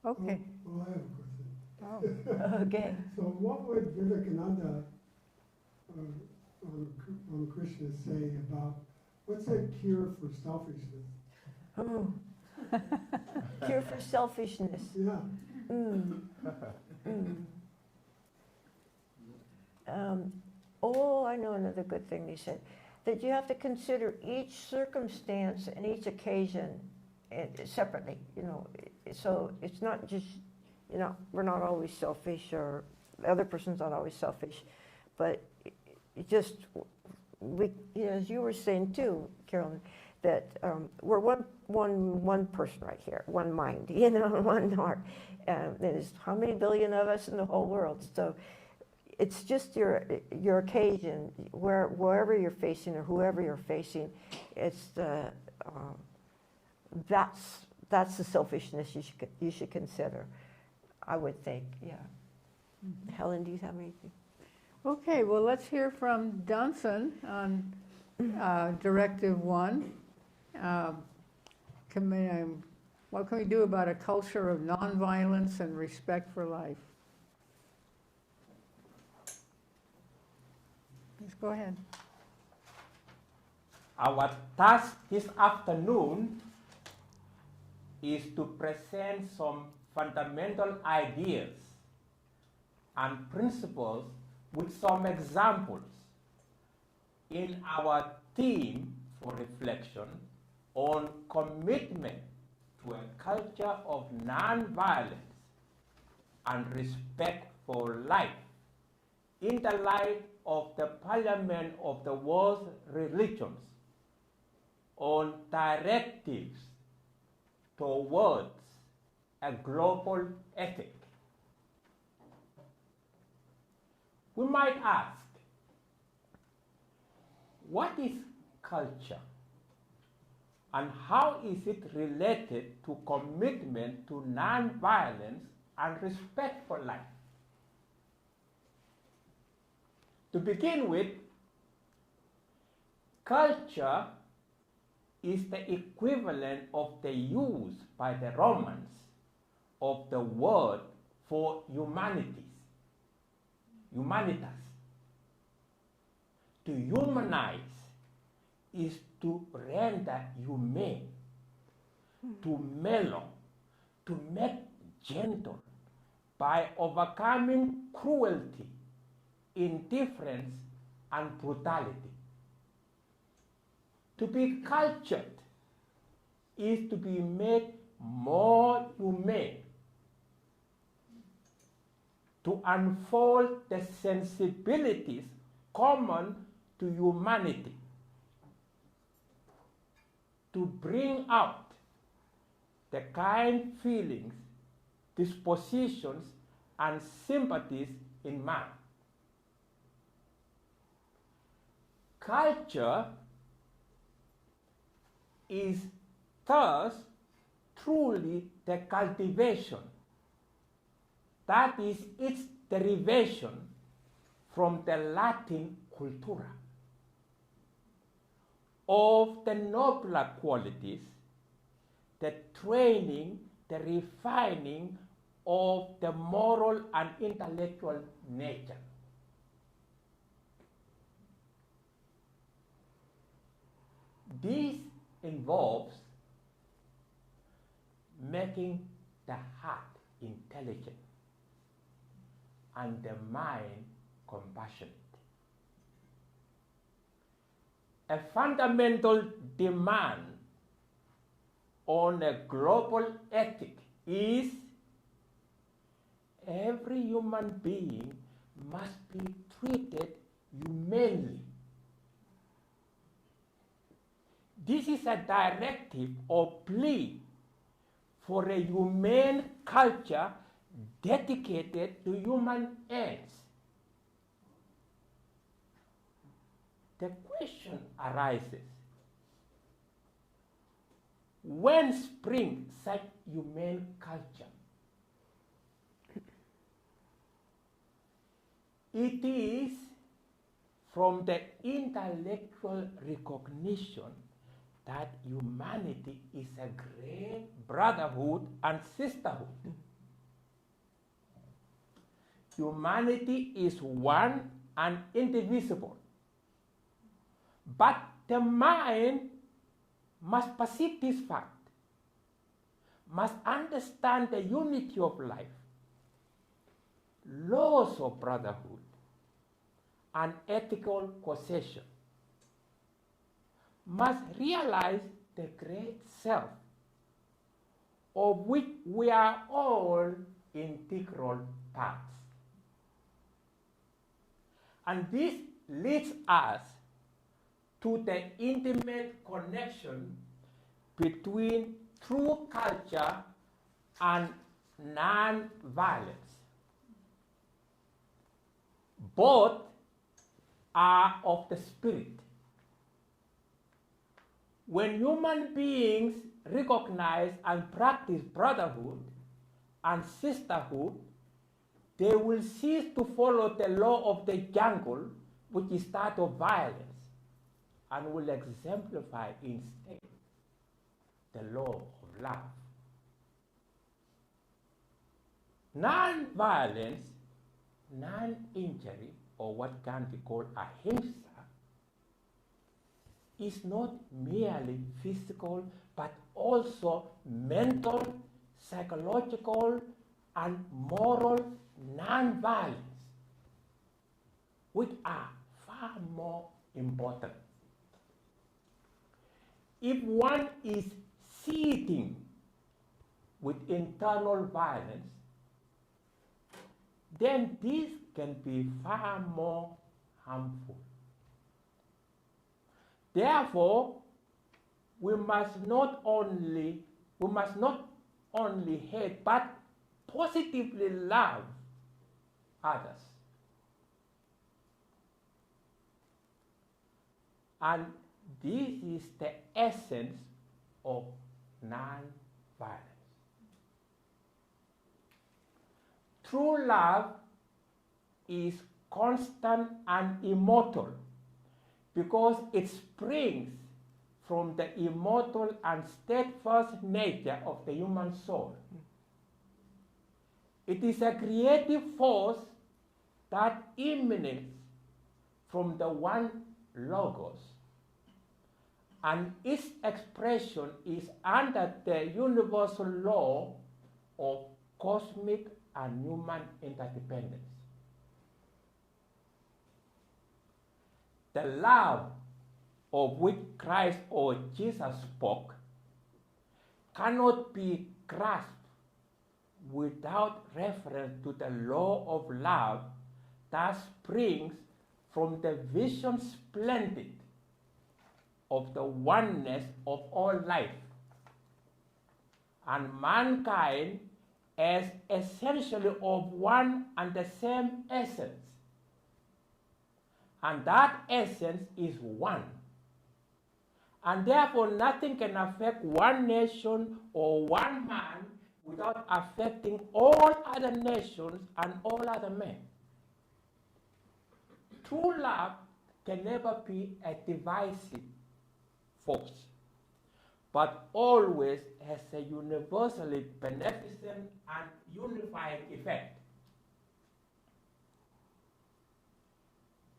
Okay. Well, I have a question. Oh. Okay. So what would Vivekananda, on Krishna, say about, what's a cure for selfishness? Oh. Cure for selfishness. Yeah. I know another good thing he said, that you have to consider each circumstance and each occasion separately, so it's not just, we're not always selfish, or the other person's not always selfish, but it just, as you were saying too, Carolyn, that we're one person right here, one mind, one heart. There's how many billion of us in the whole world? So it's just your occasion, wherever you're facing or whoever you're facing. It's that's the selfishness you should consider, I would think. Yeah. Mm-hmm. Helen, do you have anything? Okay, well, let's hear from Danson on Directive 1. What can we do about a culture of nonviolence and respect for life? Please go ahead. Our task this afternoon is to present some fundamental ideas and principles with some examples in our theme for reflection on commitment to a culture of nonviolence and respect for life in the light of the Parliament of the World's Religions on directives towards a global ethic. We might ask, what is culture? And how is it related to commitment to nonviolence and respect for life? To begin with, culture is the equivalent of the use by the Romans of the word for humanitas. To humanize is to render humane, to mellow, to make gentle by overcoming cruelty, indifference, and brutality. To be cultured is to be made more humane, to unfold the sensibilities common to humanity, to bring out the kind feelings, dispositions, and sympathies in man. Culture is thus truly the cultivation, that is its derivation from the Latin cultura, of the nobler qualities, the training, the refining of the moral and intellectual nature. This involves making the heart intelligent and the mind compassionate. a fundamental demand on a global ethic is every human being must be treated humanely. This is a directive or plea for a humane culture dedicated to human ends. The question arises, when springs such humane culture? It is from the intellectual recognition that humanity is a great brotherhood and sisterhood. Humanity is one and indivisible. But the mind must perceive this fact, must understand the unity of life, laws of brotherhood, and ethical causation, must realize the great self, of which we are all integral parts. And this leads us to the intimate connection between true culture and non-violence. Both are of the spirit. When human beings recognize and practice brotherhood and sisterhood, they will cease to follow the law of the jungle, which is that of violence, and will exemplify instead the law of love. Non-violence, non-injury, or what can be called ahimsa, is not merely physical, but also mental, psychological, and moral non-violence, which are far more important. If one is seething with internal violence, then this can be far more harmful. Therefore, we must not only hate, but positively love others. And this is the essence of non-violence. True love is constant and immortal because it springs from the immortal and steadfast nature of the human soul. It is a creative force that emanates from the one Logos, and its expression is under the universal law of cosmic and human interdependence. The love of which Christ or Jesus spoke cannot be grasped without reference to the law of love that springs from the vision splendid of the oneness of all life and mankind as essentially of one and the same essence. And that essence is one. And therefore nothing can affect one nation or one man without affecting all other nations and all other men. True love can never be a divisive force, but always has a universally beneficent and unifying effect.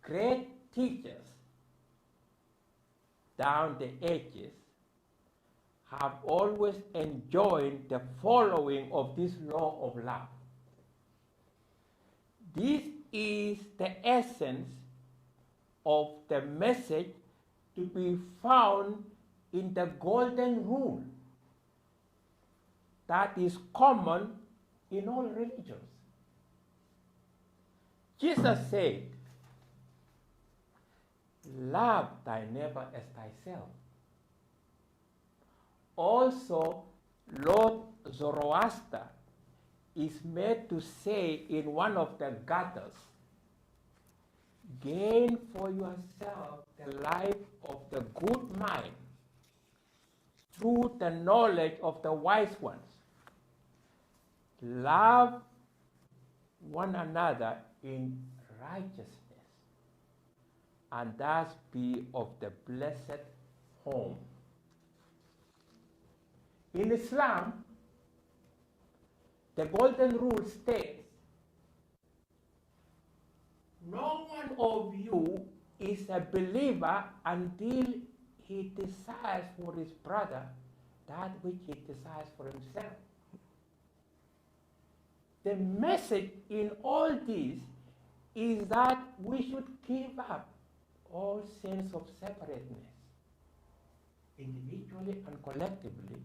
Great teachers down the ages have always enjoined the following of this law of love. This is the essence of the message to be found in the golden rule that is common in all religions. Jesus said, love thy neighbor as thyself. Also, Lord Zoroaster is made to say in one of the gathers, gain for yourself the life of the good mind through the knowledge of the wise ones. Love one another in righteousness, and thus be of the blessed home. In Islam, the golden rule states, no one of you is a believer until he desires for his brother that which he desires for himself. The message in all this is that we should give up all sense of separateness, individually and collectively,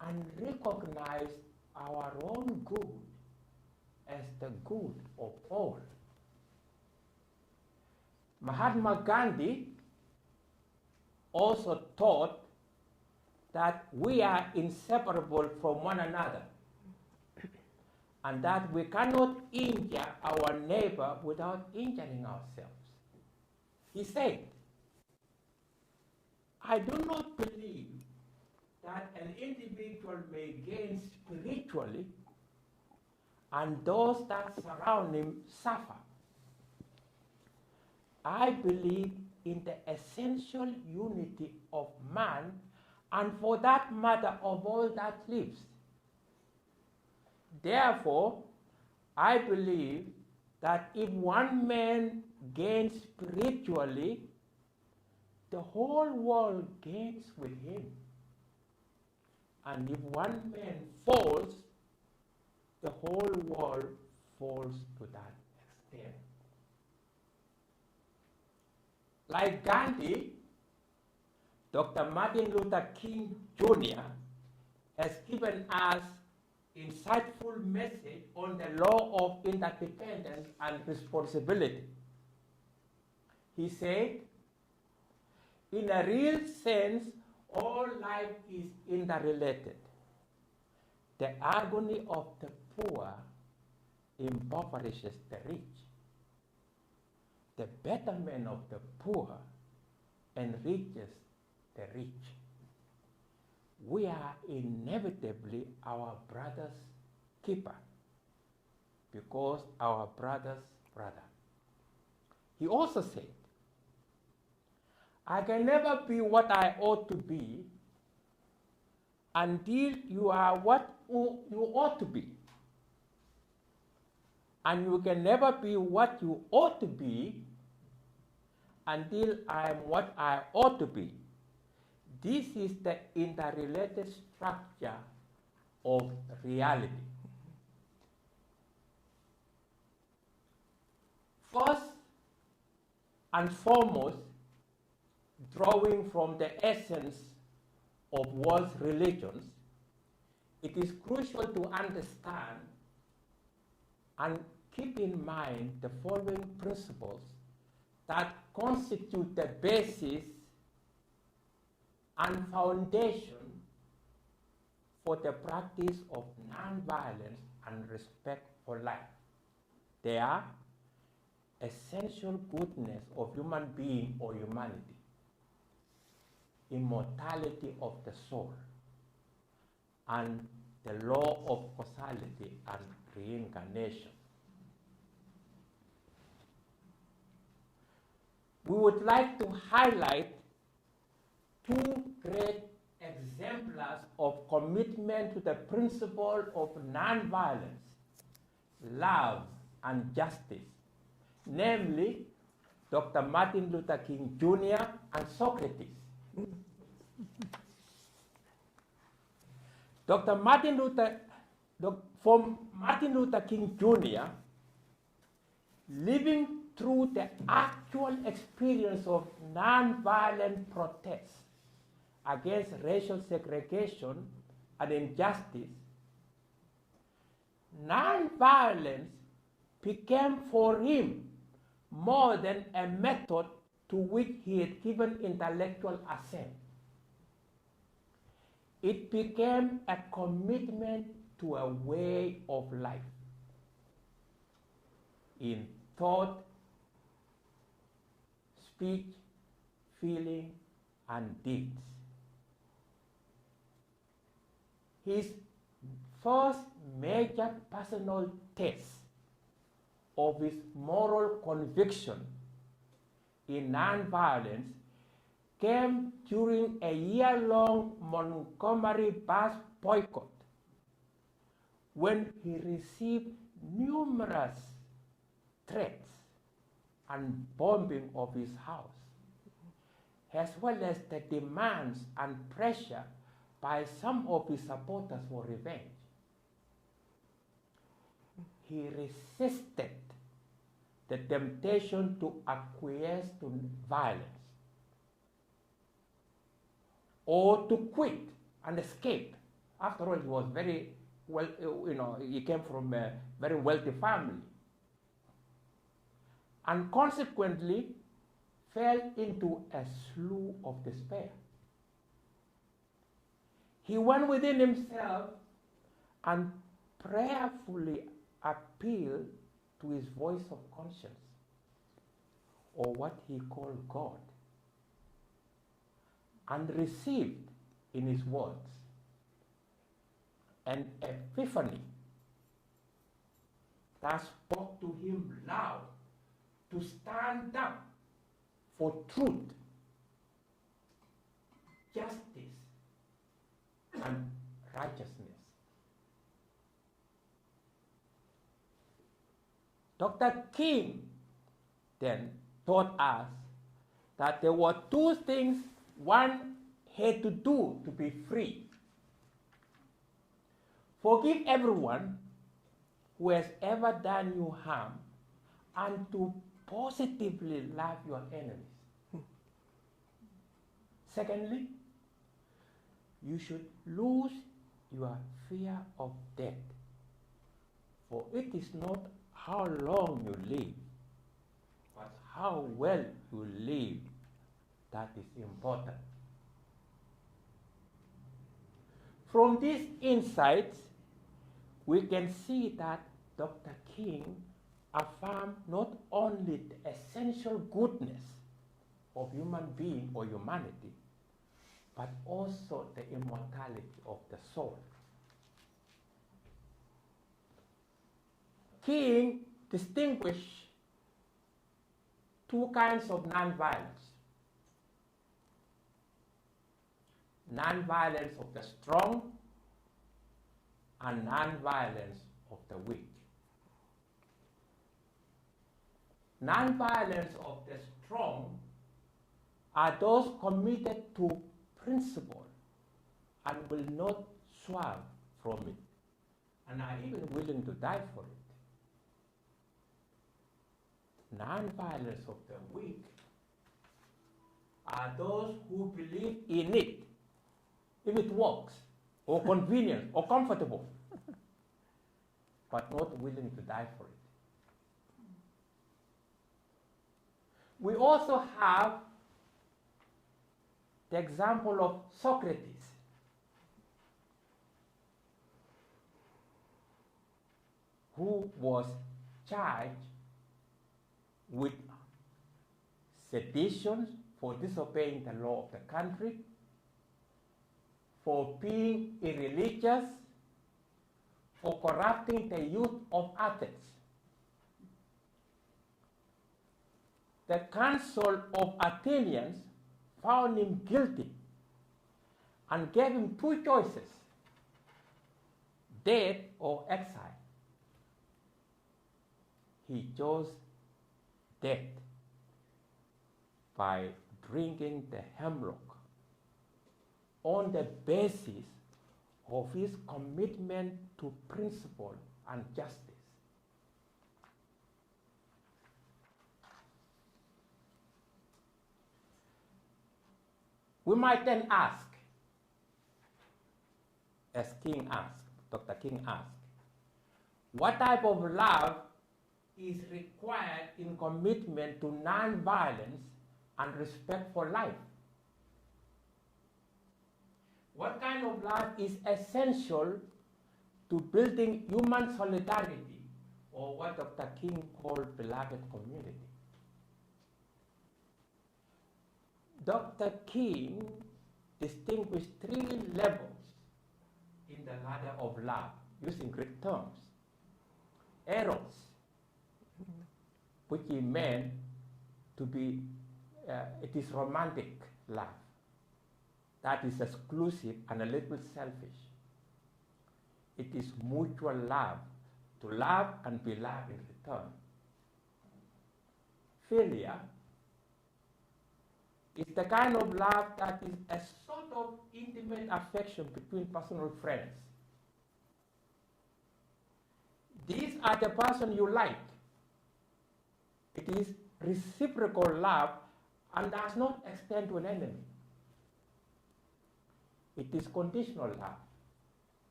and recognize our own good as the good of all. Mahatma Gandhi also taught that we are inseparable from one another, and that we cannot injure our neighbor without injuring ourselves. He said, I do not believe that an individual may gain spiritually and those that surround him suffer. I believe in the essential unity of man, and for that matter of all that lives. Therefore, I believe that if one man gains spiritually, the whole world gains with him. And if one man falls, the whole world falls to that extent. Like Gandhi, Dr. Martin Luther King Jr. has given us insightful message on the law of interdependence and responsibility. He said, in a real sense, all life is interrelated. The agony of the poor impoverishes the rich. The betterment of the poor enriches the rich. We are inevitably our brother's keeper because our brother's brother. He also said, I can never be what I ought to be until you are what you ought to be. And you can never be what you ought to be until I am what I ought to be. This is the interrelated structure of reality. First and foremost, drawing from the essence of world religions, it is crucial to understand and keep in mind the following principles that constitute the basis and foundation for the practice of nonviolence and respect for life. They are essential goodness of human being or humanity, immortality of the soul, and the law of causality and reincarnation. We would like to highlight two great exemplars of commitment to the principle of nonviolence, love, and justice, namely Dr. Martin Luther King Jr. and Socrates. For Martin Luther King Jr., living through the actual experience of nonviolent protests against racial segregation and injustice, nonviolence became for him more than a method to which he had given intellectual assent. It became a commitment to a way of life in thought, speech, feeling, and deeds. His first major personal test of his moral conviction in nonviolence came during a year-long Montgomery bus boycott, when he received numerous threats and bombing of his house, as well as the demands and pressure by some of his supporters for revenge. He resisted the temptation to acquiesce to violence or to quit and escape. After all, he was very well, he came from a very wealthy family, and consequently fell into a slough of despair. He went within himself and prayerfully appealed to his voice of conscience, or what he called God, and received in his words an epiphany that spoke to him loud to stand up for truth, justice, and righteousness. Dr. King then taught us that there were two things one had to do to be free: forgive everyone who has ever done you harm, and to positively love your enemies. Secondly, you should lose your fear of death, for it is not how long you live, but how well you live that is important. From these insights, we can see that Dr. King affirmed not only the essential goodness of human being or humanity, but also the immortality of the soul. King distinguished two kinds of nonviolence: nonviolence of the strong and nonviolence of the weak. Nonviolence of the strong are those committed to principle and will not swerve from it, and are even willing to die for it. Nonviolence of the weak are those who believe in it if it works, or convenient, or comfortable, but not willing to die for it. We also have the example of Socrates, who was charged with sedition for disobeying the law of the country, for being irreligious, for corrupting the youth of Athens. The council of Athenians found him guilty and gave him two choices: death or exile. He chose death by drinking the hemlock on the basis of his commitment to principle and justice. We might then ask, as Dr. King asked, what type of love is required in commitment to nonviolence and respect for life? What kind of love is essential to building human solidarity, or what Dr. King called beloved community? Dr. King distinguished 3 levels in the ladder of love, using Greek terms. Eros, which he meant to be, it is romantic love. That is exclusive and a little selfish. It is mutual love, to love and be loved in return. Philia is the kind of love that is a sort of intimate affection between personal friends. These are the person you like. It is reciprocal love and does not extend to an enemy. It is conditional love.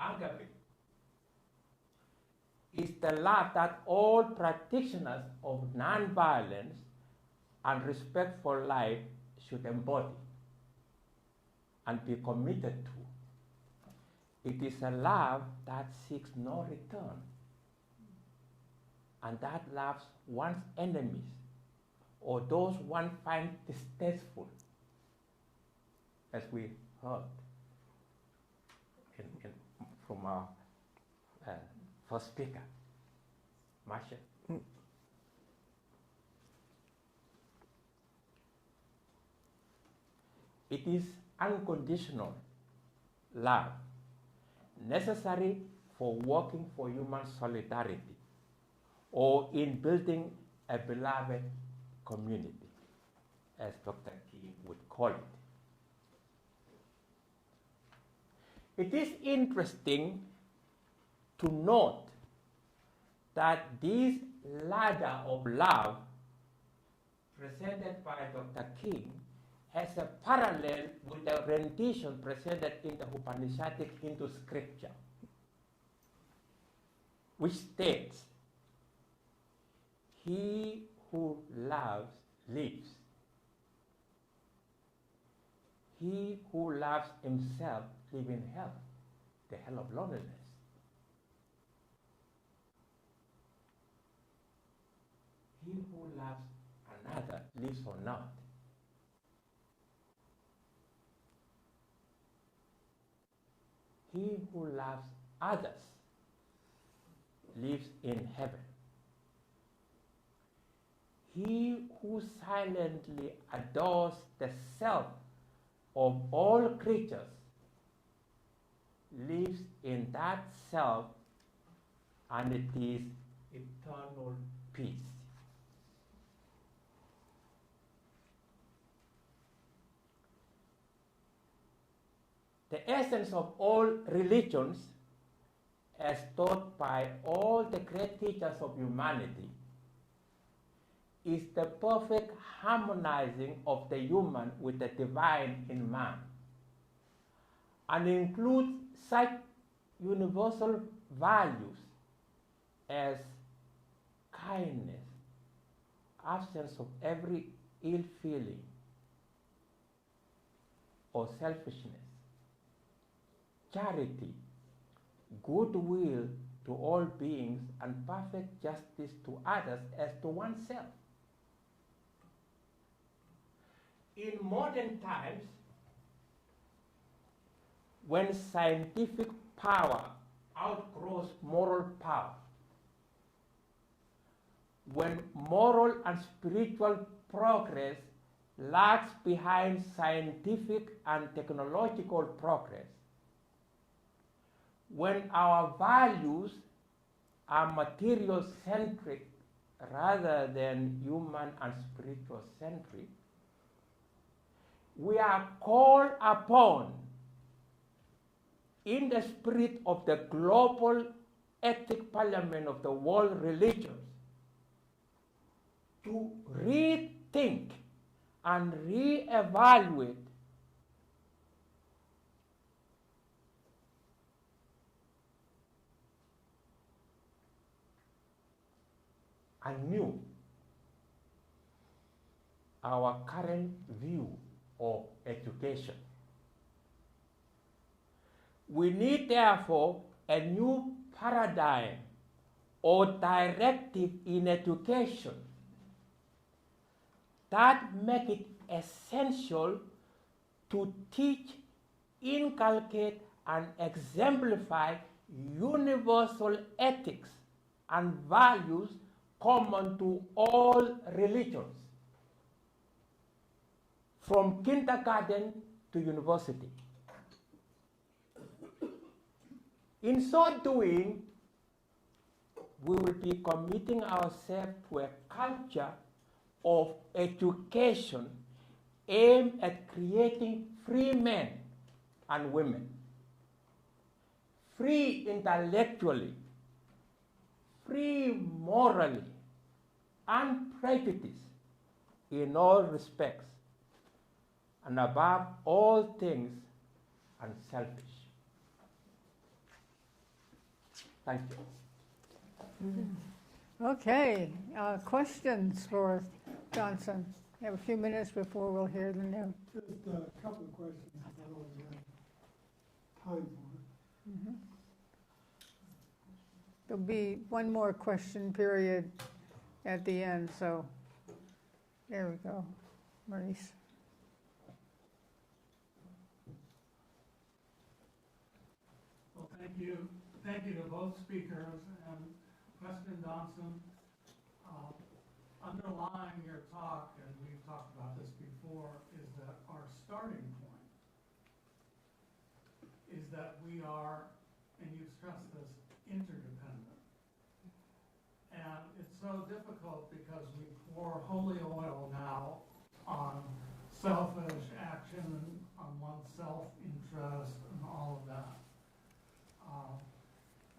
Agape is the love that all practitioners of nonviolence and respect for life should embody and be committed to. It is a love that seeks no return, and that loves one's enemies or those one finds distasteful, as we heard from our first speaker, Marcia. It is unconditional love, necessary for working for human solidarity or in building a beloved community, as Dr. King would call it. It is interesting to note that this ladder of love presented by Dr. King has a parallel with the rendition presented in the Upanishadic Hindu scripture, which states, "He who loves lives. He who loves himself lives in hell, the hell of loneliness." He who loves another lives or not. He who loves others lives in heaven. He who silently adores the self of all creatures lives in that self, and it is eternal peace. The essence of all religions, as taught by all the great teachers of humanity, is the perfect harmonizing of the human with the divine in man, and includes such universal values as kindness, absence of every ill feeling or selfishness, charity, goodwill to all beings, and perfect justice to others as to oneself. In modern times, when scientific power outgrows moral power, when moral and spiritual progress lags behind scientific and technological progress, when our values are material-centric rather than human and spiritual-centric, we are called upon, in the spirit of the global ethic parliament of the world religions, to rethink and re-evaluate anew our current view of education. We need, therefore, a new paradigm or directive in education that make it essential to teach, inculcate, and exemplify universal ethics and values common to all religions, from kindergarten to university. In so doing, we will be committing ourselves to a culture of education aimed at creating free men and women, free intellectually, free morally, unprejudiced in all respects, and above all things, unselfish. Thank you. Okay, questions for Danson? We have a few minutes before we'll hear the news. Just a couple of questions, if I don't have time for it. There'll be one more question period at the end, so there we go. Maurice. Well, thank you. Thank you to both speakers. And President Danson, underlying your talk, and we've talked about this before, is that our starting point is that we are, and you stressed this, interdependent. And it's so difficult because we pour holy oil now on selfish action, on one's self-interest, and all of that.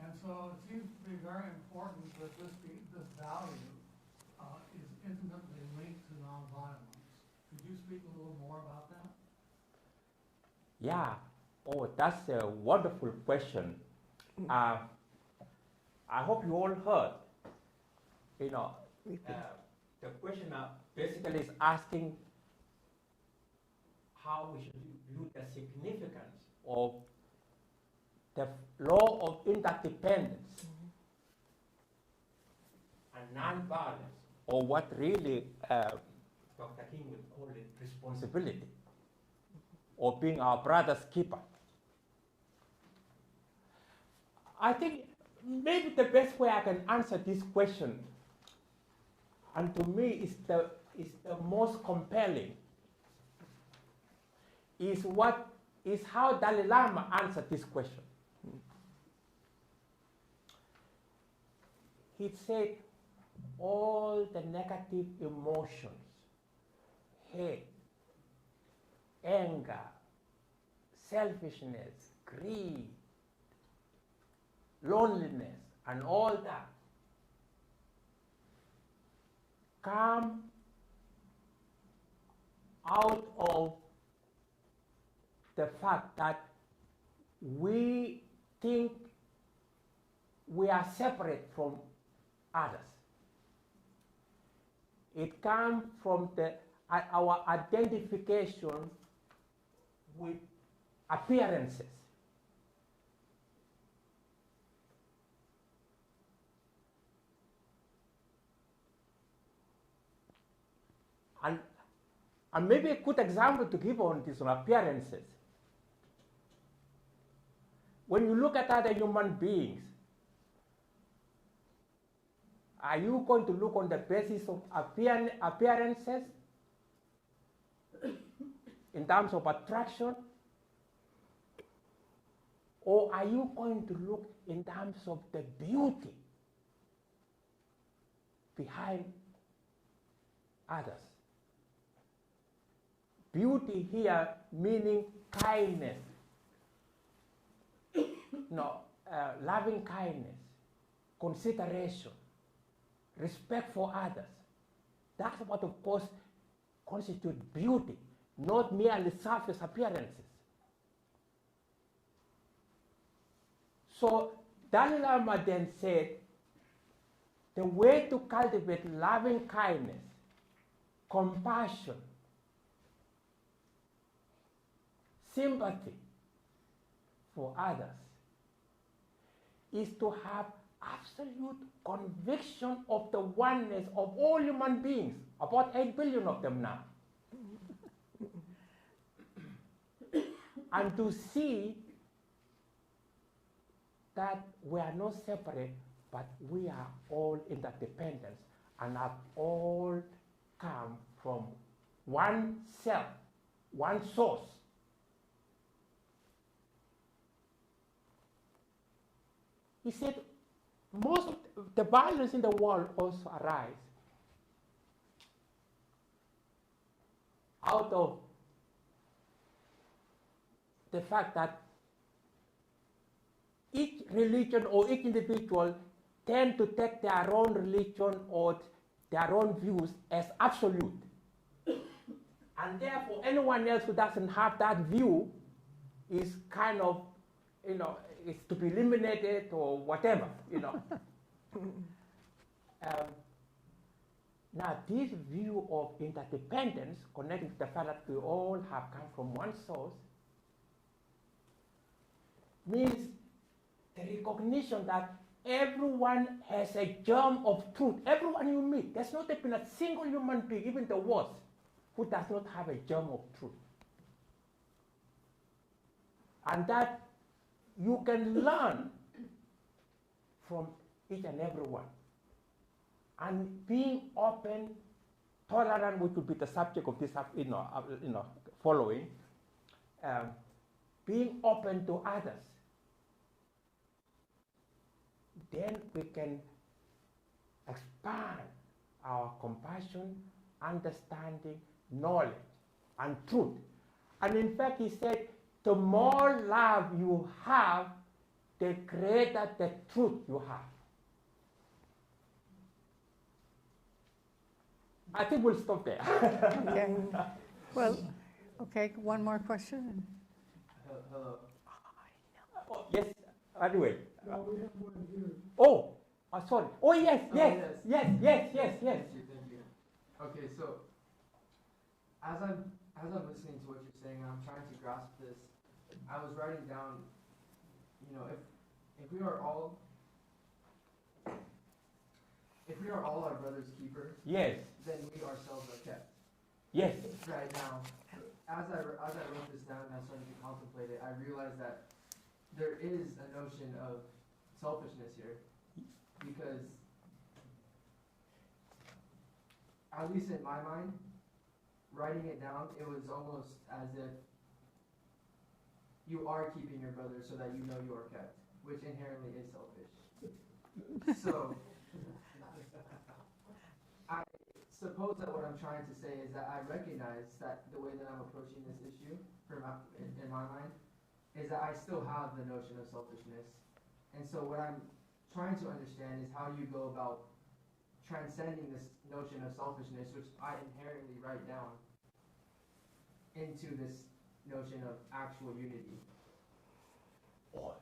And so it seems to be very important that this value is intimately linked to nonviolence. Could you speak a little more about that? Yeah. Oh, that's a wonderful question. I hope you all heard. You know, the question basically is asking how we should view the significance of the law of interdependence and nonviolence, or what really Dr. King would call it responsibility, or being our brother's keeper. I think maybe the best way I can answer this question, and to me is the most compelling, is how Dalai Lama answered this question. He said all the negative emotions, hate, anger, selfishness, greed, loneliness, and all that come out of the fact that we think we are separate from others. It comes from our identification with appearances. And maybe a good example to give on this on appearances. When you look at other human beings, are you going to look on the basis of appearances in terms of attraction? Or are you going to look in terms of the beauty behind others? Beauty here meaning kindness, loving kindness, consideration, respect for others. That's what, of course, constitute beauty, not merely surface appearances. So Dalai Lama then said, the way to cultivate loving kindness, compassion, sympathy for others is to have absolute conviction of the oneness of all human beings, about 8 billion of them now. And to see that we are not separate, but we are all interdependent and have all come from one self, one source. He said, most of the violence in the world also arises out of the fact that each religion or each individual tend to take their own religion or their own views as absolute. And therefore, anyone else who doesn't have that view is kind of, is to be eliminated or whatever, Now, this view of interdependence, connected to the fact that we all have come from one source, means the recognition that everyone has a germ of truth. Everyone you meet, there's not even a single human being, even the worst, who does not have a germ of truth. And that you can learn from each and every one. And being open, tolerant, which would be the subject of this, following, being open to others, then we can expand our compassion, understanding, knowledge, and truth. And in fact, he said, the more love you have, the greater the truth you have. I think we'll stop there. Okay. Well, okay, one more question. Hello. Oh, yes, anyway. Well, we have one here. Oh, sorry. Oh, yes. Thank Yes. you. Okay, so as I'm listening to what you're saying, I'm trying to grasp this. I was writing down, if we are all our brother's keeper, Yes. then we ourselves are kept. Yes. Right now, as I wrote this down and I started to contemplate it, I realized that there is a notion of selfishness here, because at least in my mind, writing it down, it was almost as if you are keeping your brother so that you know you are kept, which inherently is selfish. So, I suppose that what I'm trying to say is that I recognize that the way that I'm approaching this issue in my mind is that I still have the notion of selfishness. And so what I'm trying to understand is how you go about transcending this notion of selfishness, which I inherently write down, into this notion of actual unity. Oh,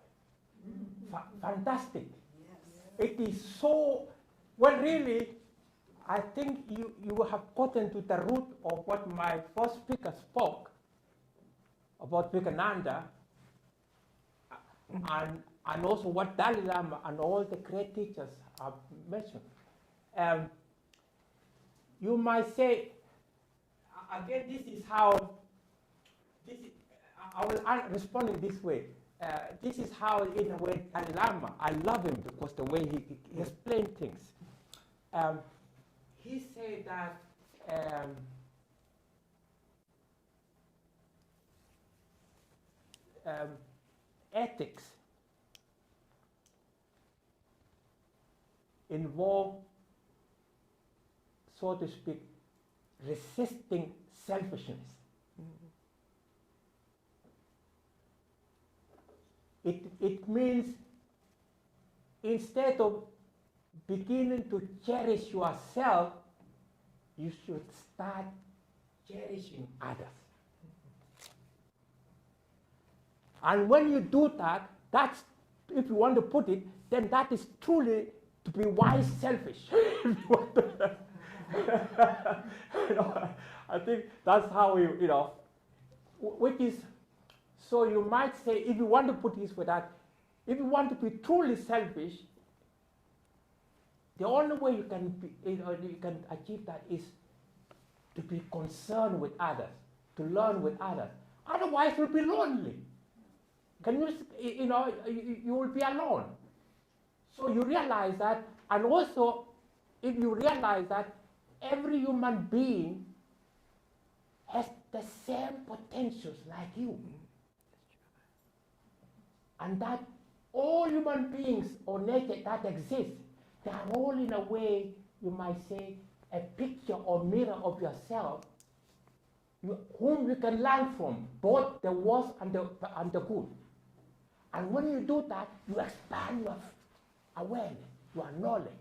fantastic. Yes. It is so, well, really, I think you have gotten to the root of what my first speaker spoke about Vivekananda, and also what Dalai Lama and all the great teachers have mentioned. You might say, again, I will respond in this way. This is how, in a way, Dalai Lama, I love him because the way he explained things. He said that ethics involve, so to speak, resisting selfishness. It means instead of beginning to cherish yourself, you should start cherishing others. And when you do that, that's, if you want to put it, then that is truly to be wise selfish. I think that's how we, which is, so you might say, if you want to put this with that, if you want to be truly selfish, the only way you can achieve that is to be concerned with others, to learn with others. Otherwise, you'll be lonely. You will be alone. So you realize that, and also, if you realize that every human being has the same potentials like you, and that all human beings or nature that exist, they are all in a way, you might say, a picture or mirror of yourself, whom you can learn from, both the worst and the good. And when you do that, you expand your awareness, your knowledge.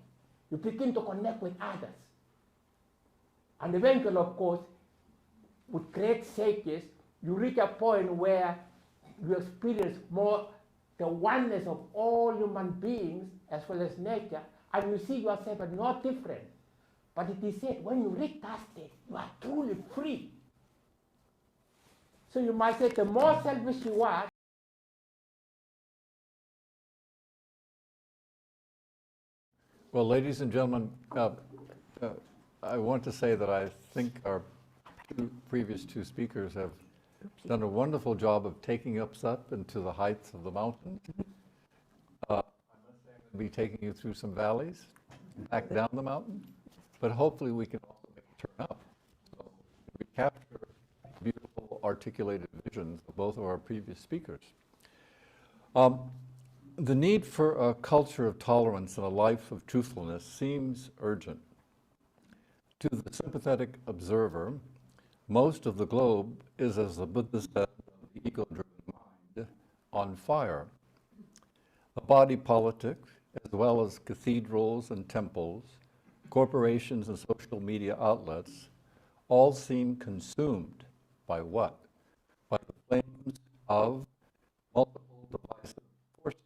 You begin to connect with others. And eventually, of course, with great sages, you reach a point where you experience more the oneness of all human beings as well as nature, and you see yourself as not different. But it is said, when you reach that state, you are truly free. So you might say, the more selfish you are, well, ladies and gentlemen, I want to say that I think our previous two speakers have done a wonderful job of taking us up into the heights of the mountains. I must say I'm going to be taking you through some valleys, back down the mountain, but hopefully we can also make a turn up. So we capture beautiful articulated visions of both of our previous speakers. The need for a culture of tolerance and a life of truthfulness seems urgent. To the sympathetic observer, most of the globe is, as the Buddha said, the ego-driven mind, on fire. The body politic, as well as cathedrals and temples, corporations and social media outlets, all seem consumed by what? By the flames of multiple divisive forces: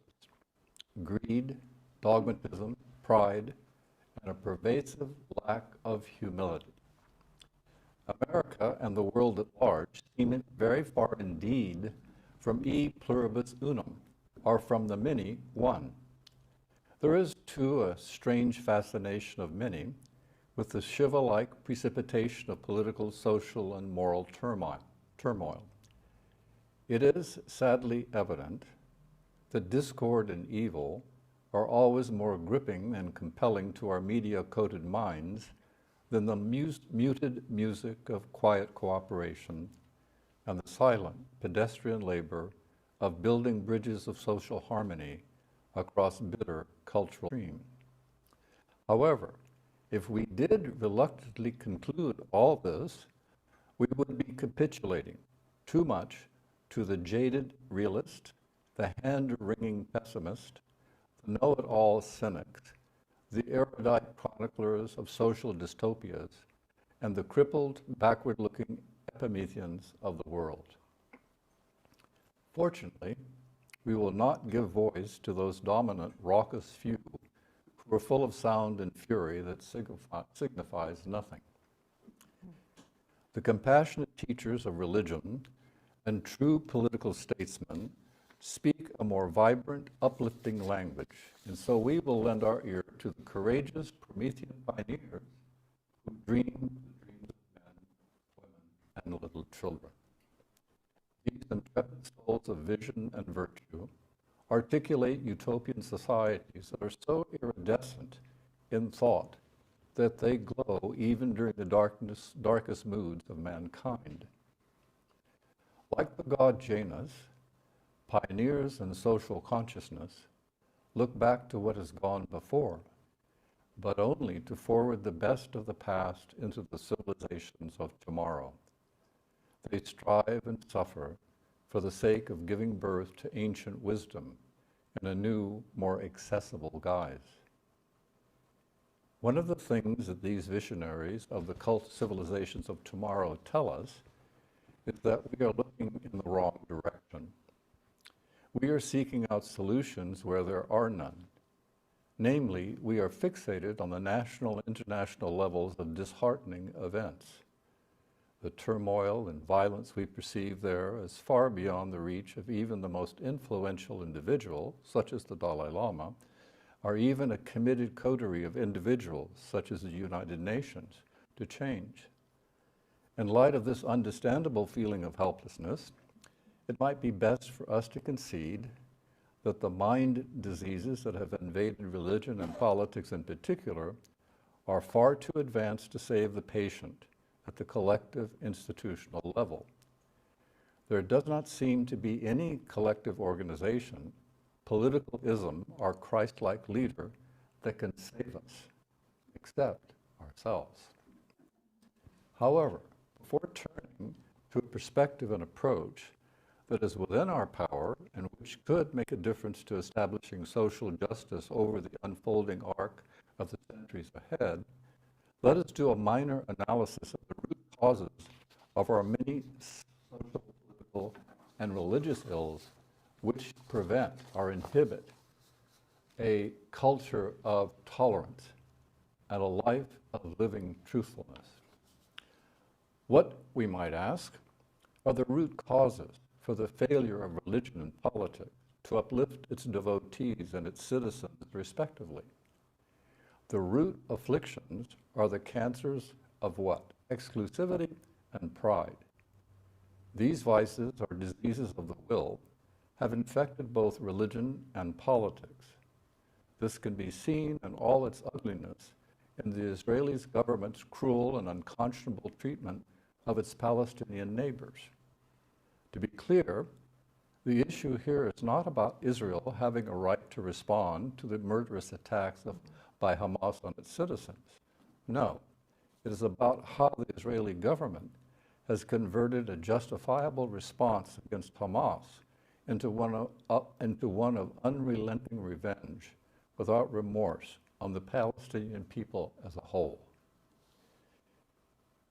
greed, dogmatism, pride, and a pervasive lack of humility. America and the world at large seem very far indeed from e pluribus unum, or from the many, one. There is, too, a strange fascination of many with the Shiva-like precipitation of political, social, and moral turmoil. It is sadly evident that discord and evil are always more gripping and compelling to our media-coated minds than the muted music of quiet cooperation and the silent pedestrian labor of building bridges of social harmony across bitter cultural stream. However, if we did reluctantly conclude all this, we would be capitulating too much to the jaded realist, the hand-wringing pessimist, the know-it-all cynics, the erudite chroniclers of social dystopias, and the crippled, backward-looking Epimetheans of the world. Fortunately, we will not give voice to those dominant, raucous few who are full of sound and fury that signifies nothing. The compassionate teachers of religion and true political statesmen speak a more vibrant, uplifting language, and so we will lend our ear to the courageous Promethean pioneers who dream the dreams of men, women, and little children. These intrepid souls of vision and virtue articulate utopian societies that are so iridescent in thought that they glow even during the darkest moods of mankind. Like the god Janus, pioneers in social consciousness look back to what has gone before, but only to forward the best of the past into the civilizations of tomorrow. They strive and suffer for the sake of giving birth to ancient wisdom in a new, more accessible guise. One of the things that these visionaries of the cult civilizations of tomorrow tell us is that we are looking in the wrong direction. We are seeking out solutions where there are none. Namely, we are fixated on the national and international levels of disheartening events. The turmoil and violence we perceive there is far beyond the reach of even the most influential individual, such as the Dalai Lama, or even a committed coterie of individuals, such as the United Nations, to change. In light of this understandable feeling of helplessness, it might be best for us to concede that the mind diseases that have invaded religion and politics in particular are far too advanced to save the patient at the collective institutional level. There does not seem to be any collective organization, political ism, or Christ-like leader that can save us, except ourselves. However, before turning to a perspective and approach that is within our power and which could make a difference to establishing social justice over the unfolding arc of the centuries ahead, let us do a minor analysis of the root causes of our many social, political, and religious ills which prevent or inhibit a culture of tolerance and a life of living truthfulness. What, we might ask, are the root causes for the failure of religion and politics to uplift its devotees and its citizens respectively? The root afflictions are the cancers of what? Exclusivity and pride. These vices, or diseases of the will, have infected both religion and politics. This can be seen in all its ugliness in the Israeli government's cruel and unconscionable treatment of its Palestinian neighbors. To be clear, the issue here is not about Israel having a right to respond to the murderous attacks by Hamas on its citizens. No, it is about how the Israeli government has converted a justifiable response against Hamas into one of unrelenting revenge without remorse on the Palestinian people as a whole.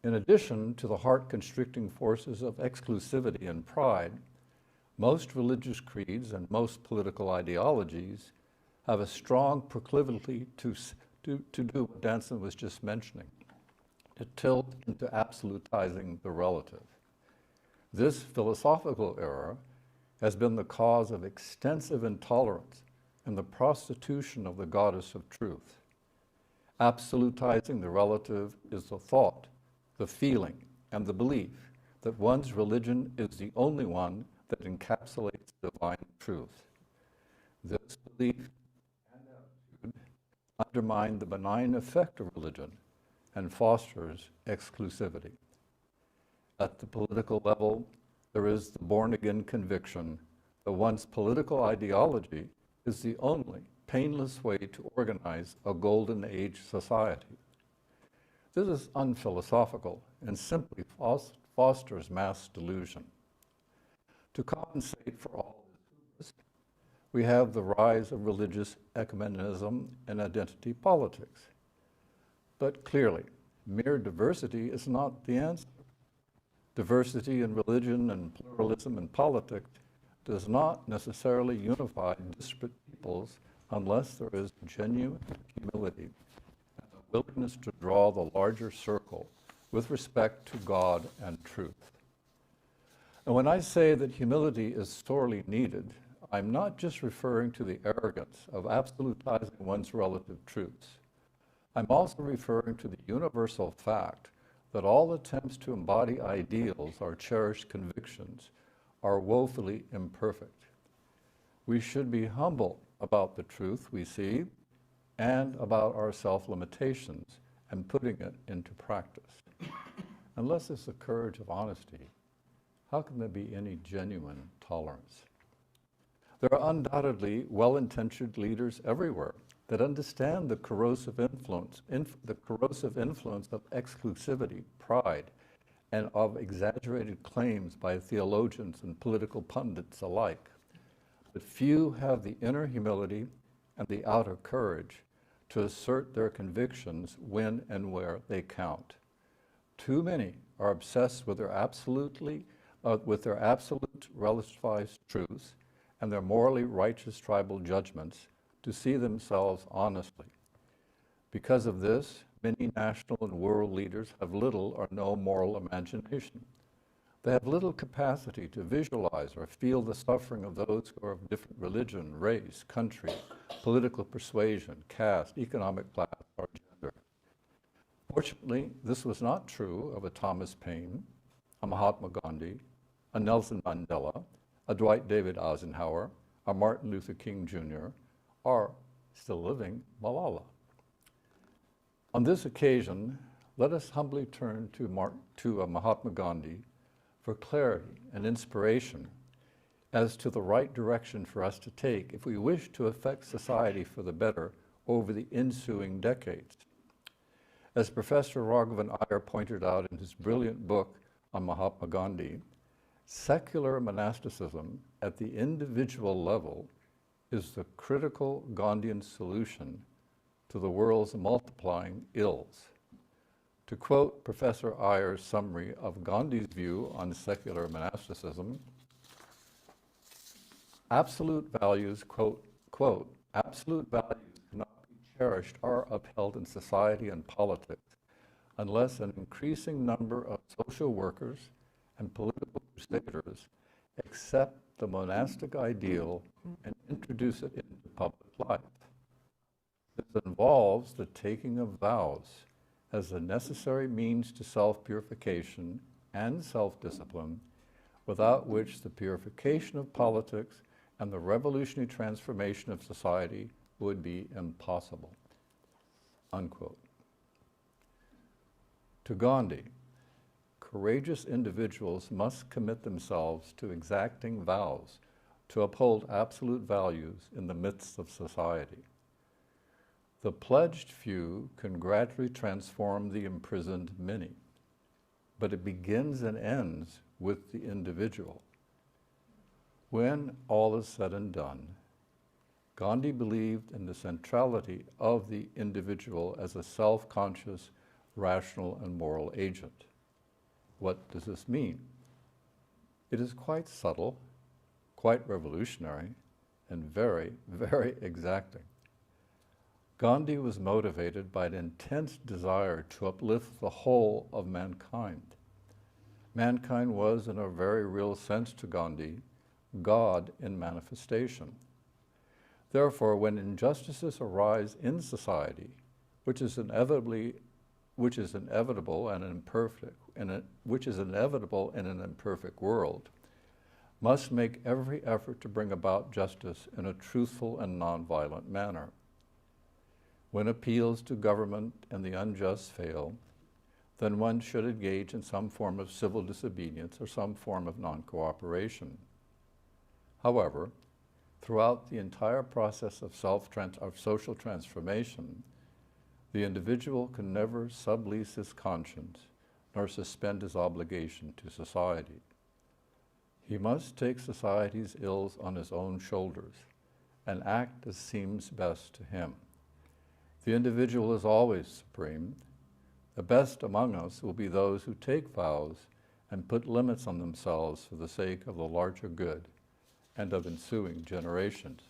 In addition to the heart-constricting forces of exclusivity and pride, most religious creeds and most political ideologies have a strong proclivity to do what Danson was just mentioning, to tilt into absolutizing the relative. This philosophical error has been the cause of extensive intolerance and the prostitution of the goddess of truth. Absolutizing the relative is the thought, the feeling, and the belief that one's religion is the only one that encapsulates divine truth. This belief and attitude undermine the benign effect of religion and fosters exclusivity. At the political level, there is the born-again conviction that one's political ideology is the only painless way to organize a golden age society. This is unphilosophical and simply fosters mass delusion. To compensate for all this, we have the rise of religious ecumenism and identity politics. But clearly, mere diversity is not the answer. Diversity in religion and pluralism in politics does not necessarily unify disparate peoples unless there is genuine humility and a willingness to draw the larger circle with respect to God and truth. And when I say that humility is sorely needed, I'm not just referring to the arrogance of absolutizing one's relative truths. I'm also referring to the universal fact that all attempts to embody ideals or cherished convictions are woefully imperfect. We should be humble about the truth we see and about our self-limitations and putting it into practice. Unless there's the courage of honesty, how can there be any genuine tolerance? There are undoubtedly well-intentioned leaders everywhere that understand the corrosive influence of exclusivity, pride, and of exaggerated claims by theologians and political pundits alike. But few have the inner humility and the outer courage to assert their convictions when and where they count. Too many are obsessed with their absolute relativized truths and their morally righteous tribal judgments to see themselves honestly. Because of this, many national and world leaders have little or no moral imagination. They have little capacity to visualize or feel the suffering of those who are of different religion, race, country, political persuasion, caste, economic class, or gender. Fortunately, this was not true of a Thomas Paine, a Mahatma Gandhi, a Nelson Mandela, a Dwight David Eisenhower, a Martin Luther King Jr., or, still living, Malala. On this occasion, let us humbly turn to Mahatma Gandhi for clarity and inspiration as to the right direction for us to take if we wish to affect society for the better over the ensuing decades. As Professor Raghavan Iyer pointed out in his brilliant book on Mahatma Gandhi, secular monasticism at the individual level is the critical Gandhian solution to the world's multiplying ills. To quote Professor Iyer's summary of Gandhi's view on secular monasticism, absolute values, quote, absolute values cannot be cherished or upheld in society and politics unless an increasing number of social workers and political crusaders accept the monastic ideal and introduce it into public life. This involves the taking of vows as a necessary means to self-purification and self-discipline, without which the purification of politics and the revolutionary transformation of society would be impossible, unquote. To Gandhi, courageous individuals must commit themselves to exacting vows to uphold absolute values in the midst of society. The pledged few can gradually transform the imprisoned many, but it begins and ends with the individual. When all is said and done, Gandhi believed in the centrality of the individual as a self-conscious, rational, and moral agent. What does this mean? It is quite subtle, quite revolutionary, and very, very exacting. Gandhi was motivated by an intense desire to uplift the whole of mankind. Mankind was, in a very real sense to Gandhi, God in manifestation. Therefore, when injustices arise in society, which is inevitable and imperfect, which is inevitable in an imperfect world, must make every effort to bring about justice in a truthful and nonviolent manner. When appeals to government and the unjust fail, then one should engage in some form of civil disobedience or some form of non-cooperation. However, throughout the entire process of social transformation, the individual can never sublease his conscience nor suspend his obligation to society. He must take society's ills on his own shoulders and act as seems best to him. The individual is always supreme. The best among us will be those who take vows and put limits on themselves for the sake of the larger good and of ensuing generations.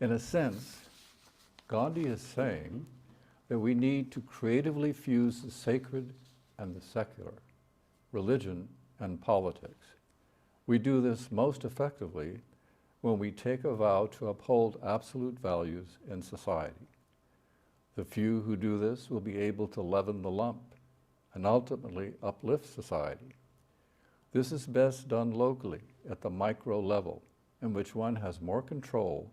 In a sense, Gandhi is saying that we need to creatively fuse the sacred and the secular, religion and politics. We do this most effectively when we take a vow to uphold absolute values in society. The few who do this will be able to leaven the lump and ultimately uplift society. This is best done locally at the micro level, in which one has more control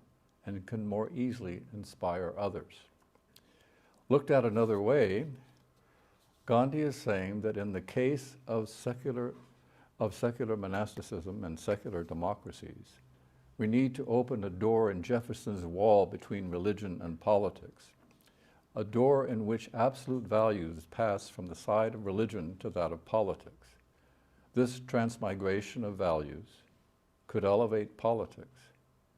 and can more easily inspire others. Looked at another way, Gandhi is saying that in the case of secular monasticism and secular democracies, we need to open a door in Jefferson's wall between religion and politics, a door in which absolute values pass from the side of religion to that of politics. This transmigration of values could elevate politics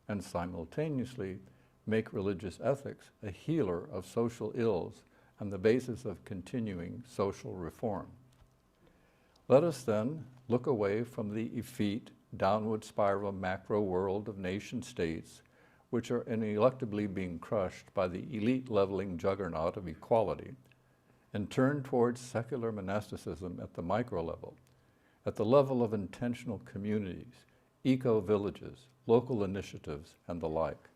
and simultaneously make religious ethics a healer of social ills and the basis of continuing social reform. Let us then look away from the effete, downward spiral macro world of nation states, which are ineluctably being crushed by the elite leveling juggernaut of equality, and turn towards secular monasticism at the micro level, at the level of intentional communities, eco-villages, local initiatives, and the like.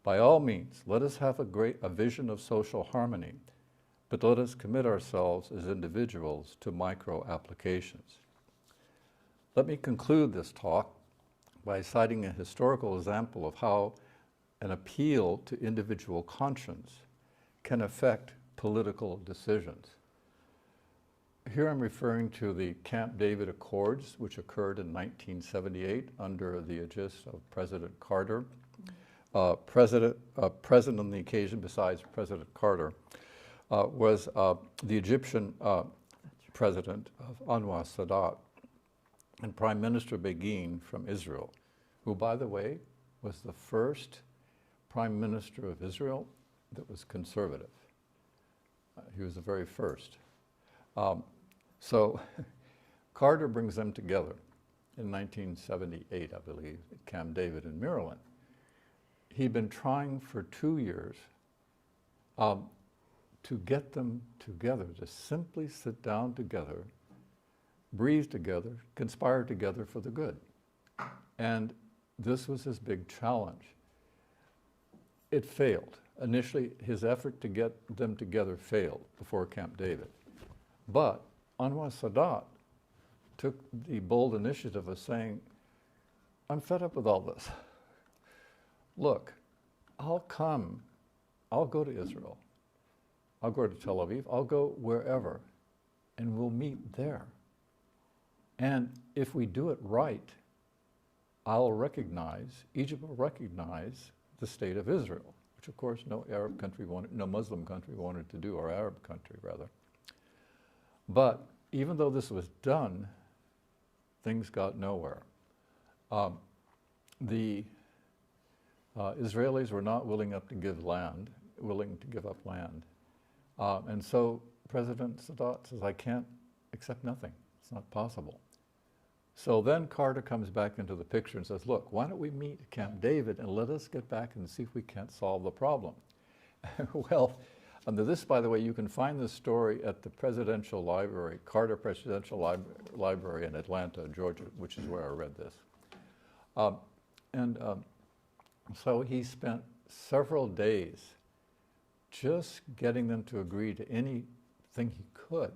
By all means, let us have a vision of social harmony, but let us commit ourselves as individuals to micro applications. Let me conclude this talk by citing a historical example of how an appeal to individual conscience can affect political decisions. Here I'm referring to the Camp David Accords, which occurred in 1978 under the aegis of President Carter. Present on the occasion, besides President Carter, was the Egyptian president of Anwar Sadat and Prime Minister Begin from Israel, who, by the way, was the first Prime Minister of Israel that was conservative. He was the very first. So Carter brings them together in 1978, I believe, at Camp David in Maryland. He'd been trying for 2 years to get them together, to simply sit down together, breathe together, conspire together for the good. And this was his big challenge. It failed. Initially, his effort to get them together failed before Camp David. But Anwar Sadat took the bold initiative of saying, I'm fed up with all this. Look, I'll go to Israel. I'll go to Tel Aviv. I'll go wherever, and we'll meet there. And if we do it right, Egypt will recognize the state of Israel, which of course no Muslim country wanted to do, or Arab country rather. But even though this was done, things got nowhere. The Israelis were not willing to give up land. And so President Sadat says, I can't accept nothing. It's not possible. So then Carter comes back into the picture and says, look, why don't we meet at Camp David and let us get back and see if we can't solve the problem. Well, under this, by the way, you can find this story at the Presidential Library, Carter Presidential Library in Atlanta, Georgia, which is where I read this. So he spent several days just getting them to agree to anything he could.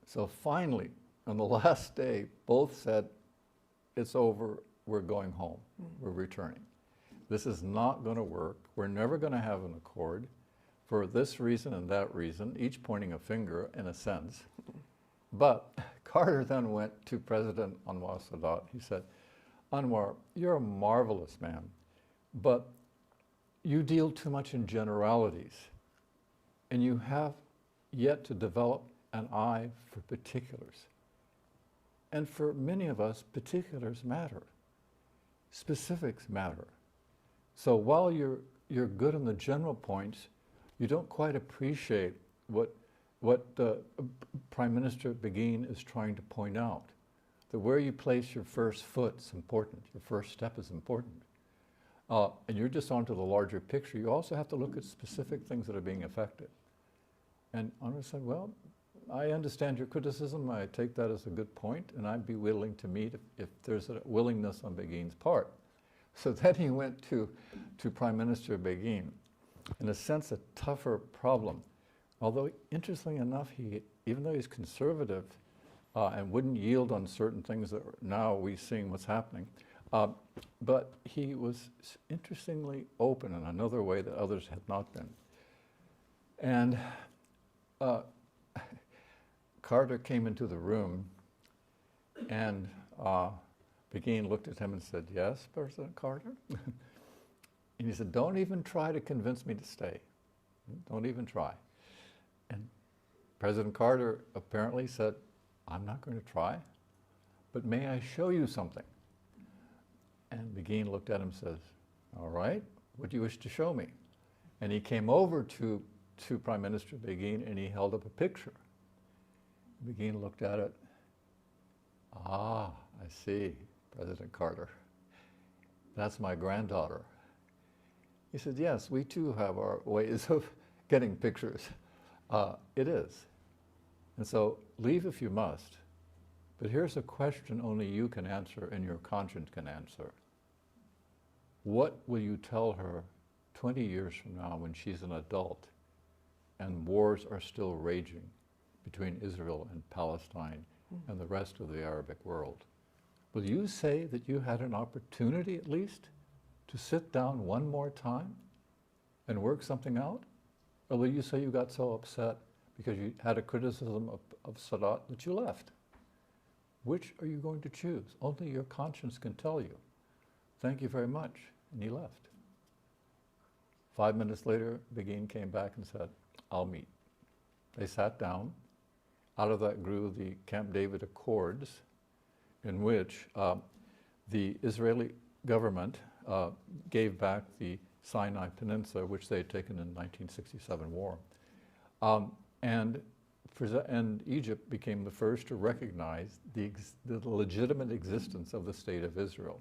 So finally, on the last day, both said, it's over, we're going home, we're returning. This is not going to work, we're never going to have an accord for this reason and that reason, each pointing a finger in a sense. But Carter then went to President Anwar Sadat. He said, Anwar, you're a marvelous man, but you deal too much in generalities, and you have yet to develop an eye for particulars. And for many of us, particulars matter. Specifics matter. So while you're good on the general points, you don't quite appreciate what Prime Minister Begin is trying to point out. That where you place your first foot is important. Your first step is important. And you're just onto the larger picture. You also have to look at specific things that are being affected. And Anwar said, well, I understand your criticism. I take that as a good point, and I'd be willing to meet if there's a willingness on Begin's part. So then he went to Prime Minister Begin. In a sense, a tougher problem. Although, interestingly enough, even though he's conservative and wouldn't yield on certain things that now we're seeing what's happening, but he was interestingly open in another way that others had not been. And Carter came into the room, and Begin looked at him and said, yes, President Carter? And he said, don't even try to convince me to stay. Don't even try. And President Carter apparently said, I'm not going to try, but may I show you something? And Begin looked at him and says, all right, What do you wish to show me? And he came over to Prime Minister Begin and he held up a picture. Begin looked at it. Ah, I see, President Carter. That's my granddaughter. He said, yes, we too have our ways of getting pictures. It is. And so leave if you must. But here's a question only you can answer and your conscience can answer. What will you tell her 20 years from now when she's an adult and wars are still raging between Israel and Palestine and the rest of the Arabic world? Will you say that you had an opportunity at least to sit down one more time and work something out? Or will you say you got so upset because you had a criticism of Sadat that you left? Which are you going to choose? Only your conscience can tell you. Thank you very much. And he left. 5 minutes later, Begin came back and said, I'll meet. They sat down. Out of that grew the Camp David Accords, in which the Israeli government gave back the Sinai Peninsula, which they had taken in the 1967 war. And Egypt became the first to recognize the legitimate existence of the State of Israel.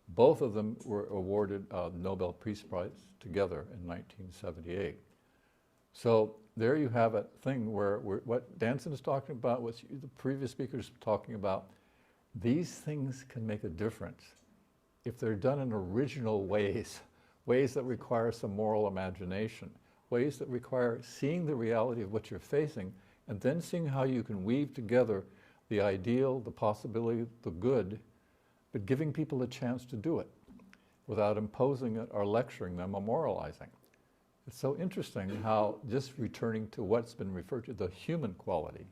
Both of them were awarded the Nobel Peace Prize together in 1978. So there you have a thing where what Danson is talking about, what the previous speakers were talking about, these things can make a difference if they're done in original ways, ways that require some moral imagination, ways that require seeing the reality of what you're facing and then seeing how you can weave together the ideal, the possibility, the good, but giving people a chance to do it without imposing it or lecturing them or moralizing. It's so interesting how just returning to what's been referred to, the human quality,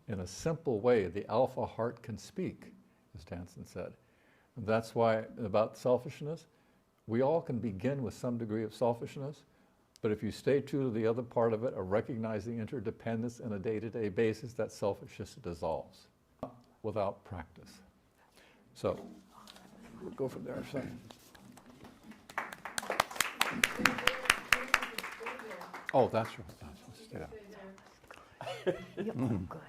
in a simple way, the alpha heart can speak, as Danson said. And that's why about selfishness, we all can begin with some degree of selfishness, but if you stay true to the other part of it, of recognizing interdependence on a day-to-day basis, that selfishness dissolves without practice. So, we'll go from there. So. Oh, that's right. Yeah. You're all good.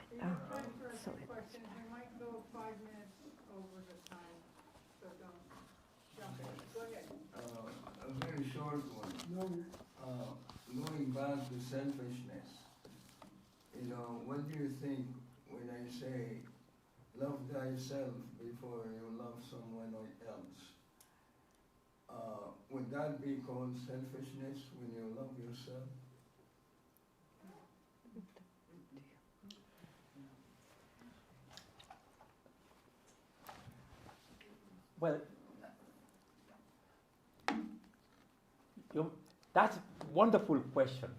So Questions, you might go 5 minutes over the time, so don't jump in. Go ahead. A very short one. Going back to selfishness, what do you think when I say love thyself before you love someone else? Would that be called selfishness when you love yourself? Well, that's a wonderful question.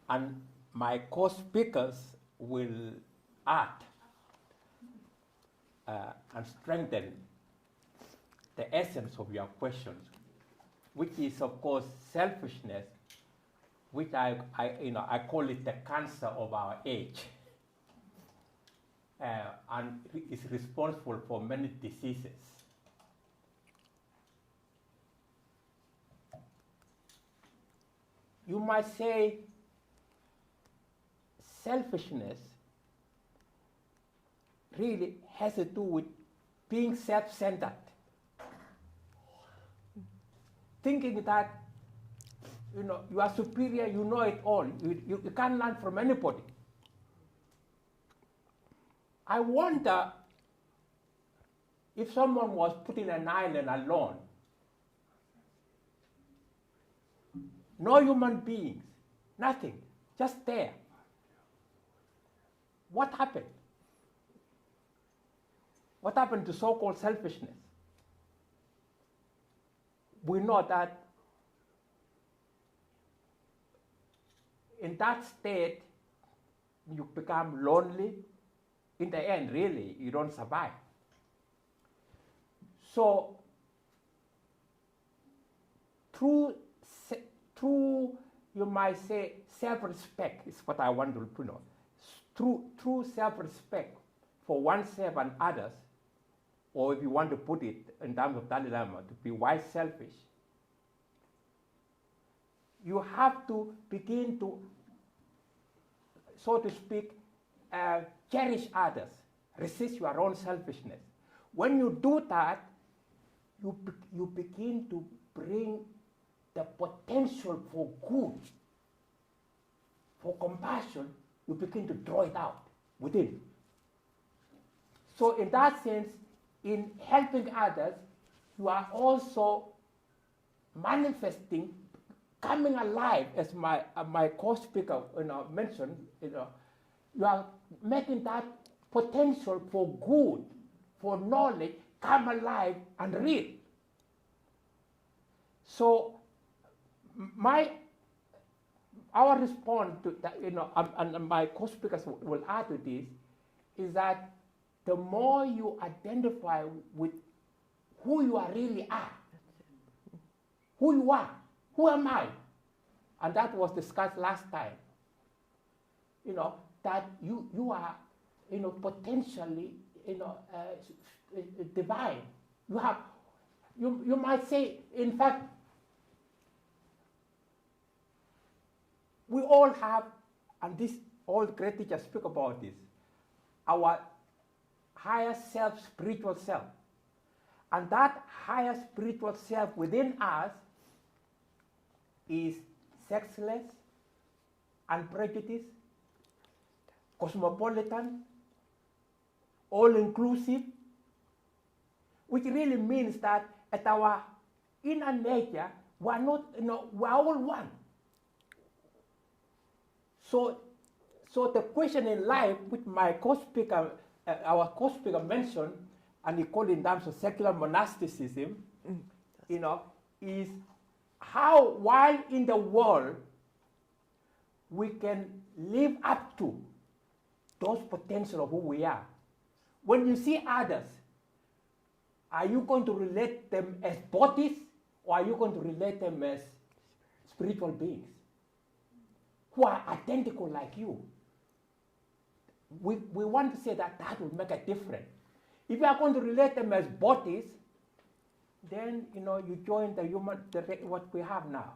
And my co-speakers will add and strengthen the essence of your question, which is, of course, selfishness, which I call it the cancer of our age. And is responsible for many diseases. You might say selfishness really has to do with being self-centered. Thinking that you are superior, you know it all, you can't learn from anybody. I wonder if someone was put in an island alone, no human beings, nothing, just there. What happened? What happened to so-called selfishness? We know that in that state, you become lonely. In the end, really, you don't survive. So, through you might say, self-respect is what I want to put on. Through self-respect for oneself and others, or if you want to put it in terms of Dalai Lama, to be wise selfish, you have to begin to, so to speak, cherish others, resist your own selfishness. When you do that, you begin to bring the potential for good, for compassion, you begin to draw it out within. So in that sense, in helping others, you are also manifesting, coming alive, as my co-speaker mentioned. You are making that potential for good, for knowledge, come alive and real. So our response to that, and my co-speakers will add to this, is that the more you identify with who you are really are, who you are, who am I? And that was discussed last time. That you are, potentially, divine. You might say, in fact, we all have, and this all great teachers speak about this, our higher self, spiritual self. And that higher spiritual self within us is sexless, unprejudiced, cosmopolitan, all-inclusive, which really means that at our inner nature, we're not, we're all one. So the question in life, which my co-speaker, our co-speaker mentioned, and he called in terms of secular monasticism, is how, while in the world, we can live up to those potential of who we are. When you see others, are you going to relate them as bodies, or are you going to relate them as spiritual beings who are identical like you? We want to say that will make a difference. If you are going to relate them as bodies, then you join the human, what we have now.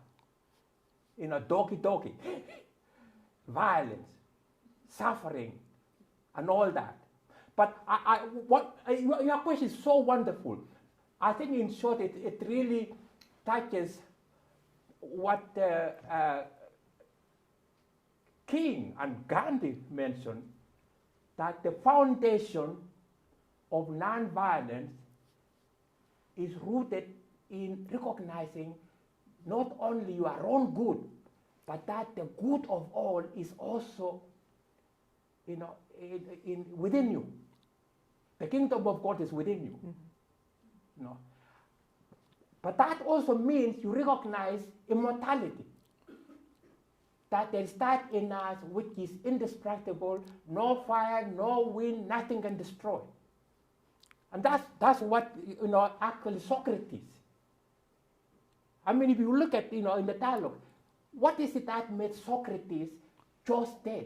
Doggy, violence, suffering, and all that. But your question is so wonderful. I think, in short, it really touches what King and Gandhi mentioned, that the foundation of nonviolence is rooted in recognizing not only your own good, but that the good of all is also, within you. The kingdom of God is within you. Mm-hmm. But that also means you recognize immortality. That there is that in us which is indestructible, no fire, no wind, nothing can destroy. And that's what, actually Socrates. I mean, if you look at, in the dialogue, what is it that made Socrates chose death?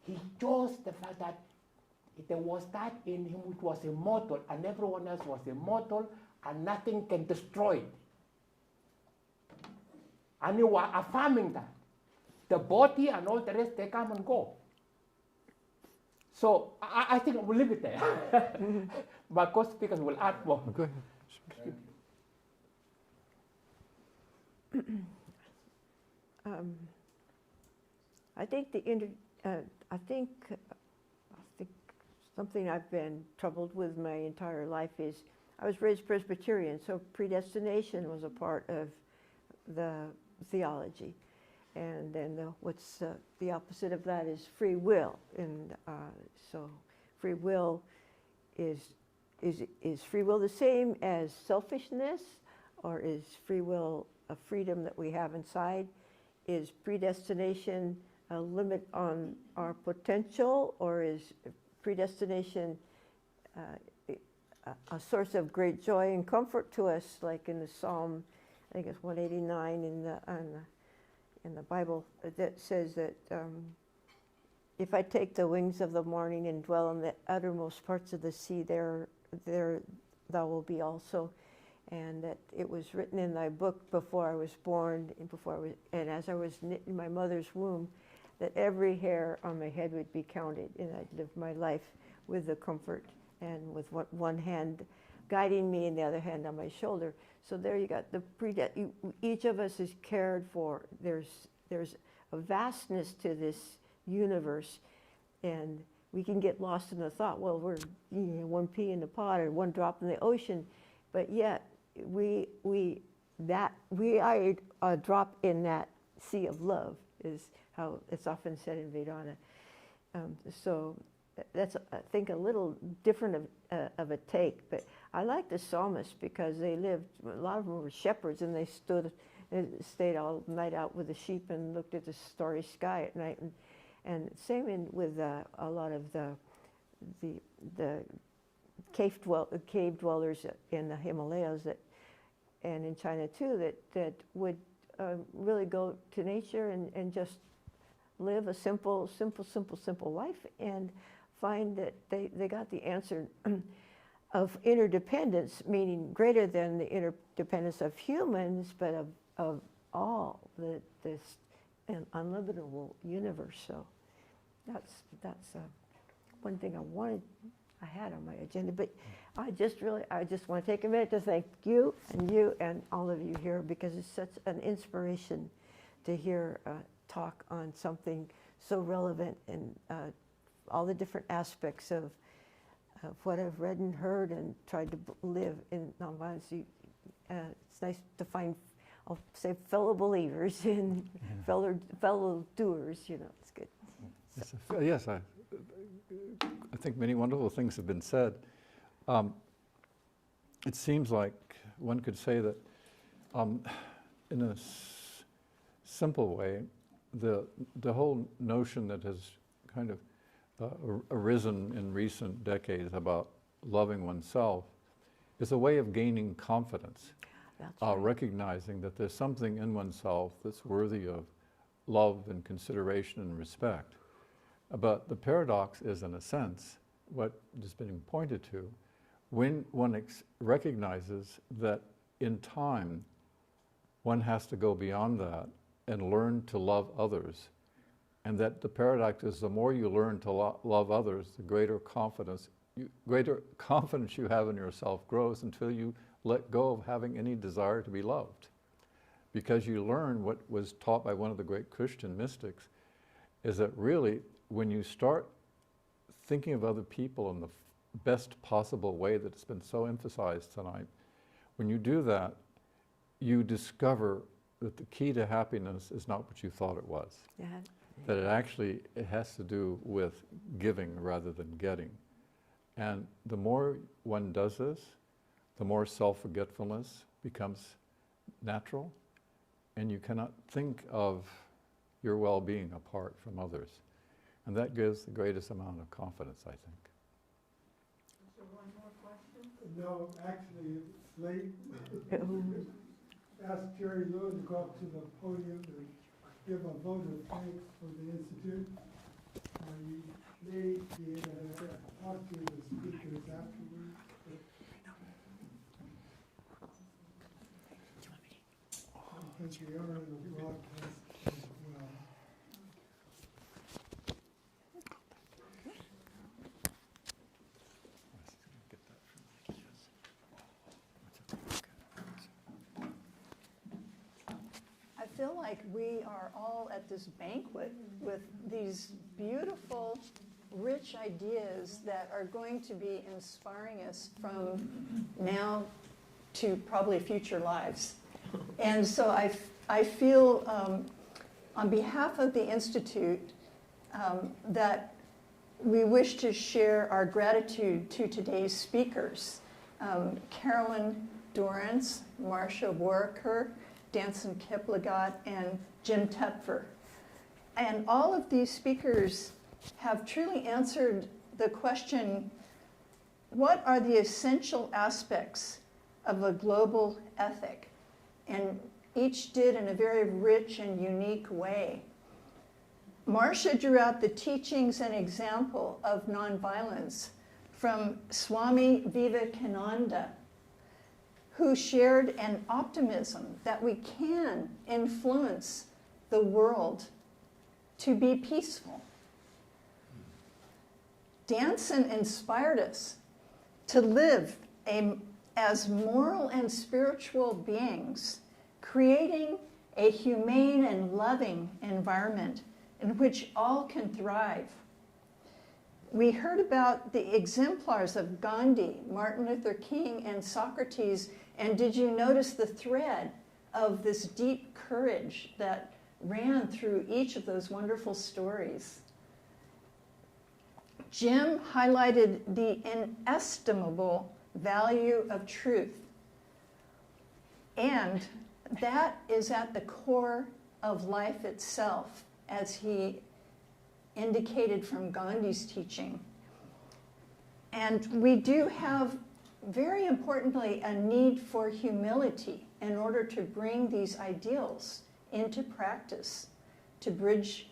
He chose the fact that there was that in him which was immortal, and everyone else was immortal, and nothing can destroy it. And you are affirming that. The body and all the rest, they come and go. So I think we'll leave it there. My co-speakers will add more. Go ahead. I think something I've been troubled with my entire life is I was raised Presbyterian, so predestination was a part of the theology. And then what's the opposite of that is free will. And so free will is free will the same as selfishness, or is free will a freedom that we have inside? Is predestination a limit on our potential, or is predestination a source of great joy and comfort to us, like in the Psalm, I think it's 189 in the Bible, that says that if I take the wings of the morning and dwell in the uttermost parts of the sea, there thou will be also. and that it was written in my book before I was born, and as I was knit in my mother's womb, that every hair on my head would be counted, and I'd live my life with the comfort and with one hand guiding me and the other hand on my shoulder. So there you got each of us is cared for. There's a vastness to this universe, and we can get lost in the thought, well, we're one pea in the pod or one drop in the ocean, but yet we are a drop in that sea of love, is how it's often said in Vedanta. So that's, I think, a little different of a take, but I like the psalmists because they lived, a lot of them were shepherds, and they stayed all night out with the sheep and looked at the starry sky at night, and same with a lot of the cave dwellers in the Himalayas and in China too, that would really go to nature and just live a simple life, and find that they got the answer of interdependence, meaning greater than the interdependence of humans, but of all this unlimitable universe. So that's one thing I had on my agenda. But I just want to take a minute to thank you and all of you here, because it's such an inspiration to hear talk on something so relevant, and all the different aspects of what I've read and heard and tried to live in nonviolence. It's nice to find, I'll say, fellow believers and fellow doers. It's good. So. Yes, I think many wonderful things have been said. It seems like one could say that in a simple way, the whole notion that has kind of arisen in recent decades about loving oneself is a way of gaining confidence, recognizing that there's something in oneself that's worthy of love and consideration and respect. But the paradox is, in a sense, what has been pointed to, when one recognizes that in time one has to go beyond that and learn to love others, and that the paradox is the more you learn to love others, the greater confidence you have in yourself grows, until you let go of having any desire to be loved. Because you learn what was taught by one of the great Christian mystics, is that really when you start thinking of other people in the best possible way that has been so emphasized tonight, when you do that, you discover that the key to happiness is not what you thought it was. Yeah. That it has to do with giving rather than getting. And the more one does this, the more self-forgetfulness becomes natural, and you cannot think of your well-being apart from others. And that gives the greatest amount of confidence, I think. Is there one more question? No, actually, it's late. Ask Jerry Lewis to go up to the podium and give a vote of thanks for the Institute. You may be able to talk to the speakers afterwards. Because we are in the broadcast as well. I feel like we are all at this banquet with these beautiful, rich ideas that are going to be inspiring us from now to probably future lives. And so I feel on behalf of the Institute that we wish to share our gratitude to today's speakers, Carolyn, Dorrance, Marcia, Warrecker, Danson, Kiplagat, and Jim Tepfer. And all of these speakers have truly answered the question, what are the essential aspects of a global ethic? And each did in a very rich and unique way. Marcia drew out the teachings and example of nonviolence from Swami Vivekananda, who shared an optimism that we can influence the world to be peaceful. Danson inspired us to live as moral and spiritual beings, creating a humane and loving environment in which all can thrive. We heard about the exemplars of Gandhi, Martin Luther King, and Socrates, and did you notice the thread of this deep courage that ran through each of those wonderful stories? Jim highlighted the inestimable value of truth, and that is at the core of life itself, as he indicated from Gandhi's teaching. And we do have, very importantly, a need for humility in order to bring these ideals into practice, to bridge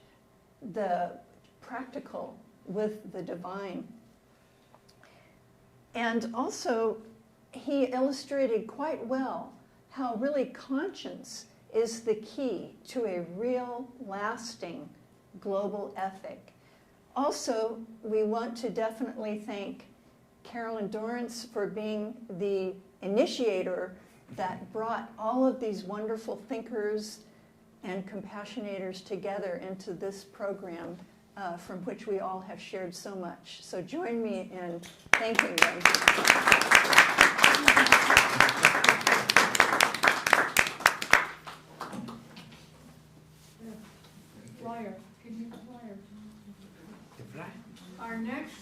the practical with the divine. And also, he illustrated quite well how really conscience is the key to a real, lasting global ethic. Also, we want to definitely thank Carolyn Dorrance for being the initiator that brought all of these wonderful thinkers and compassionators together into this program from which we all have shared so much. So join me in thanking them. Flyer. Can you flyer? Our next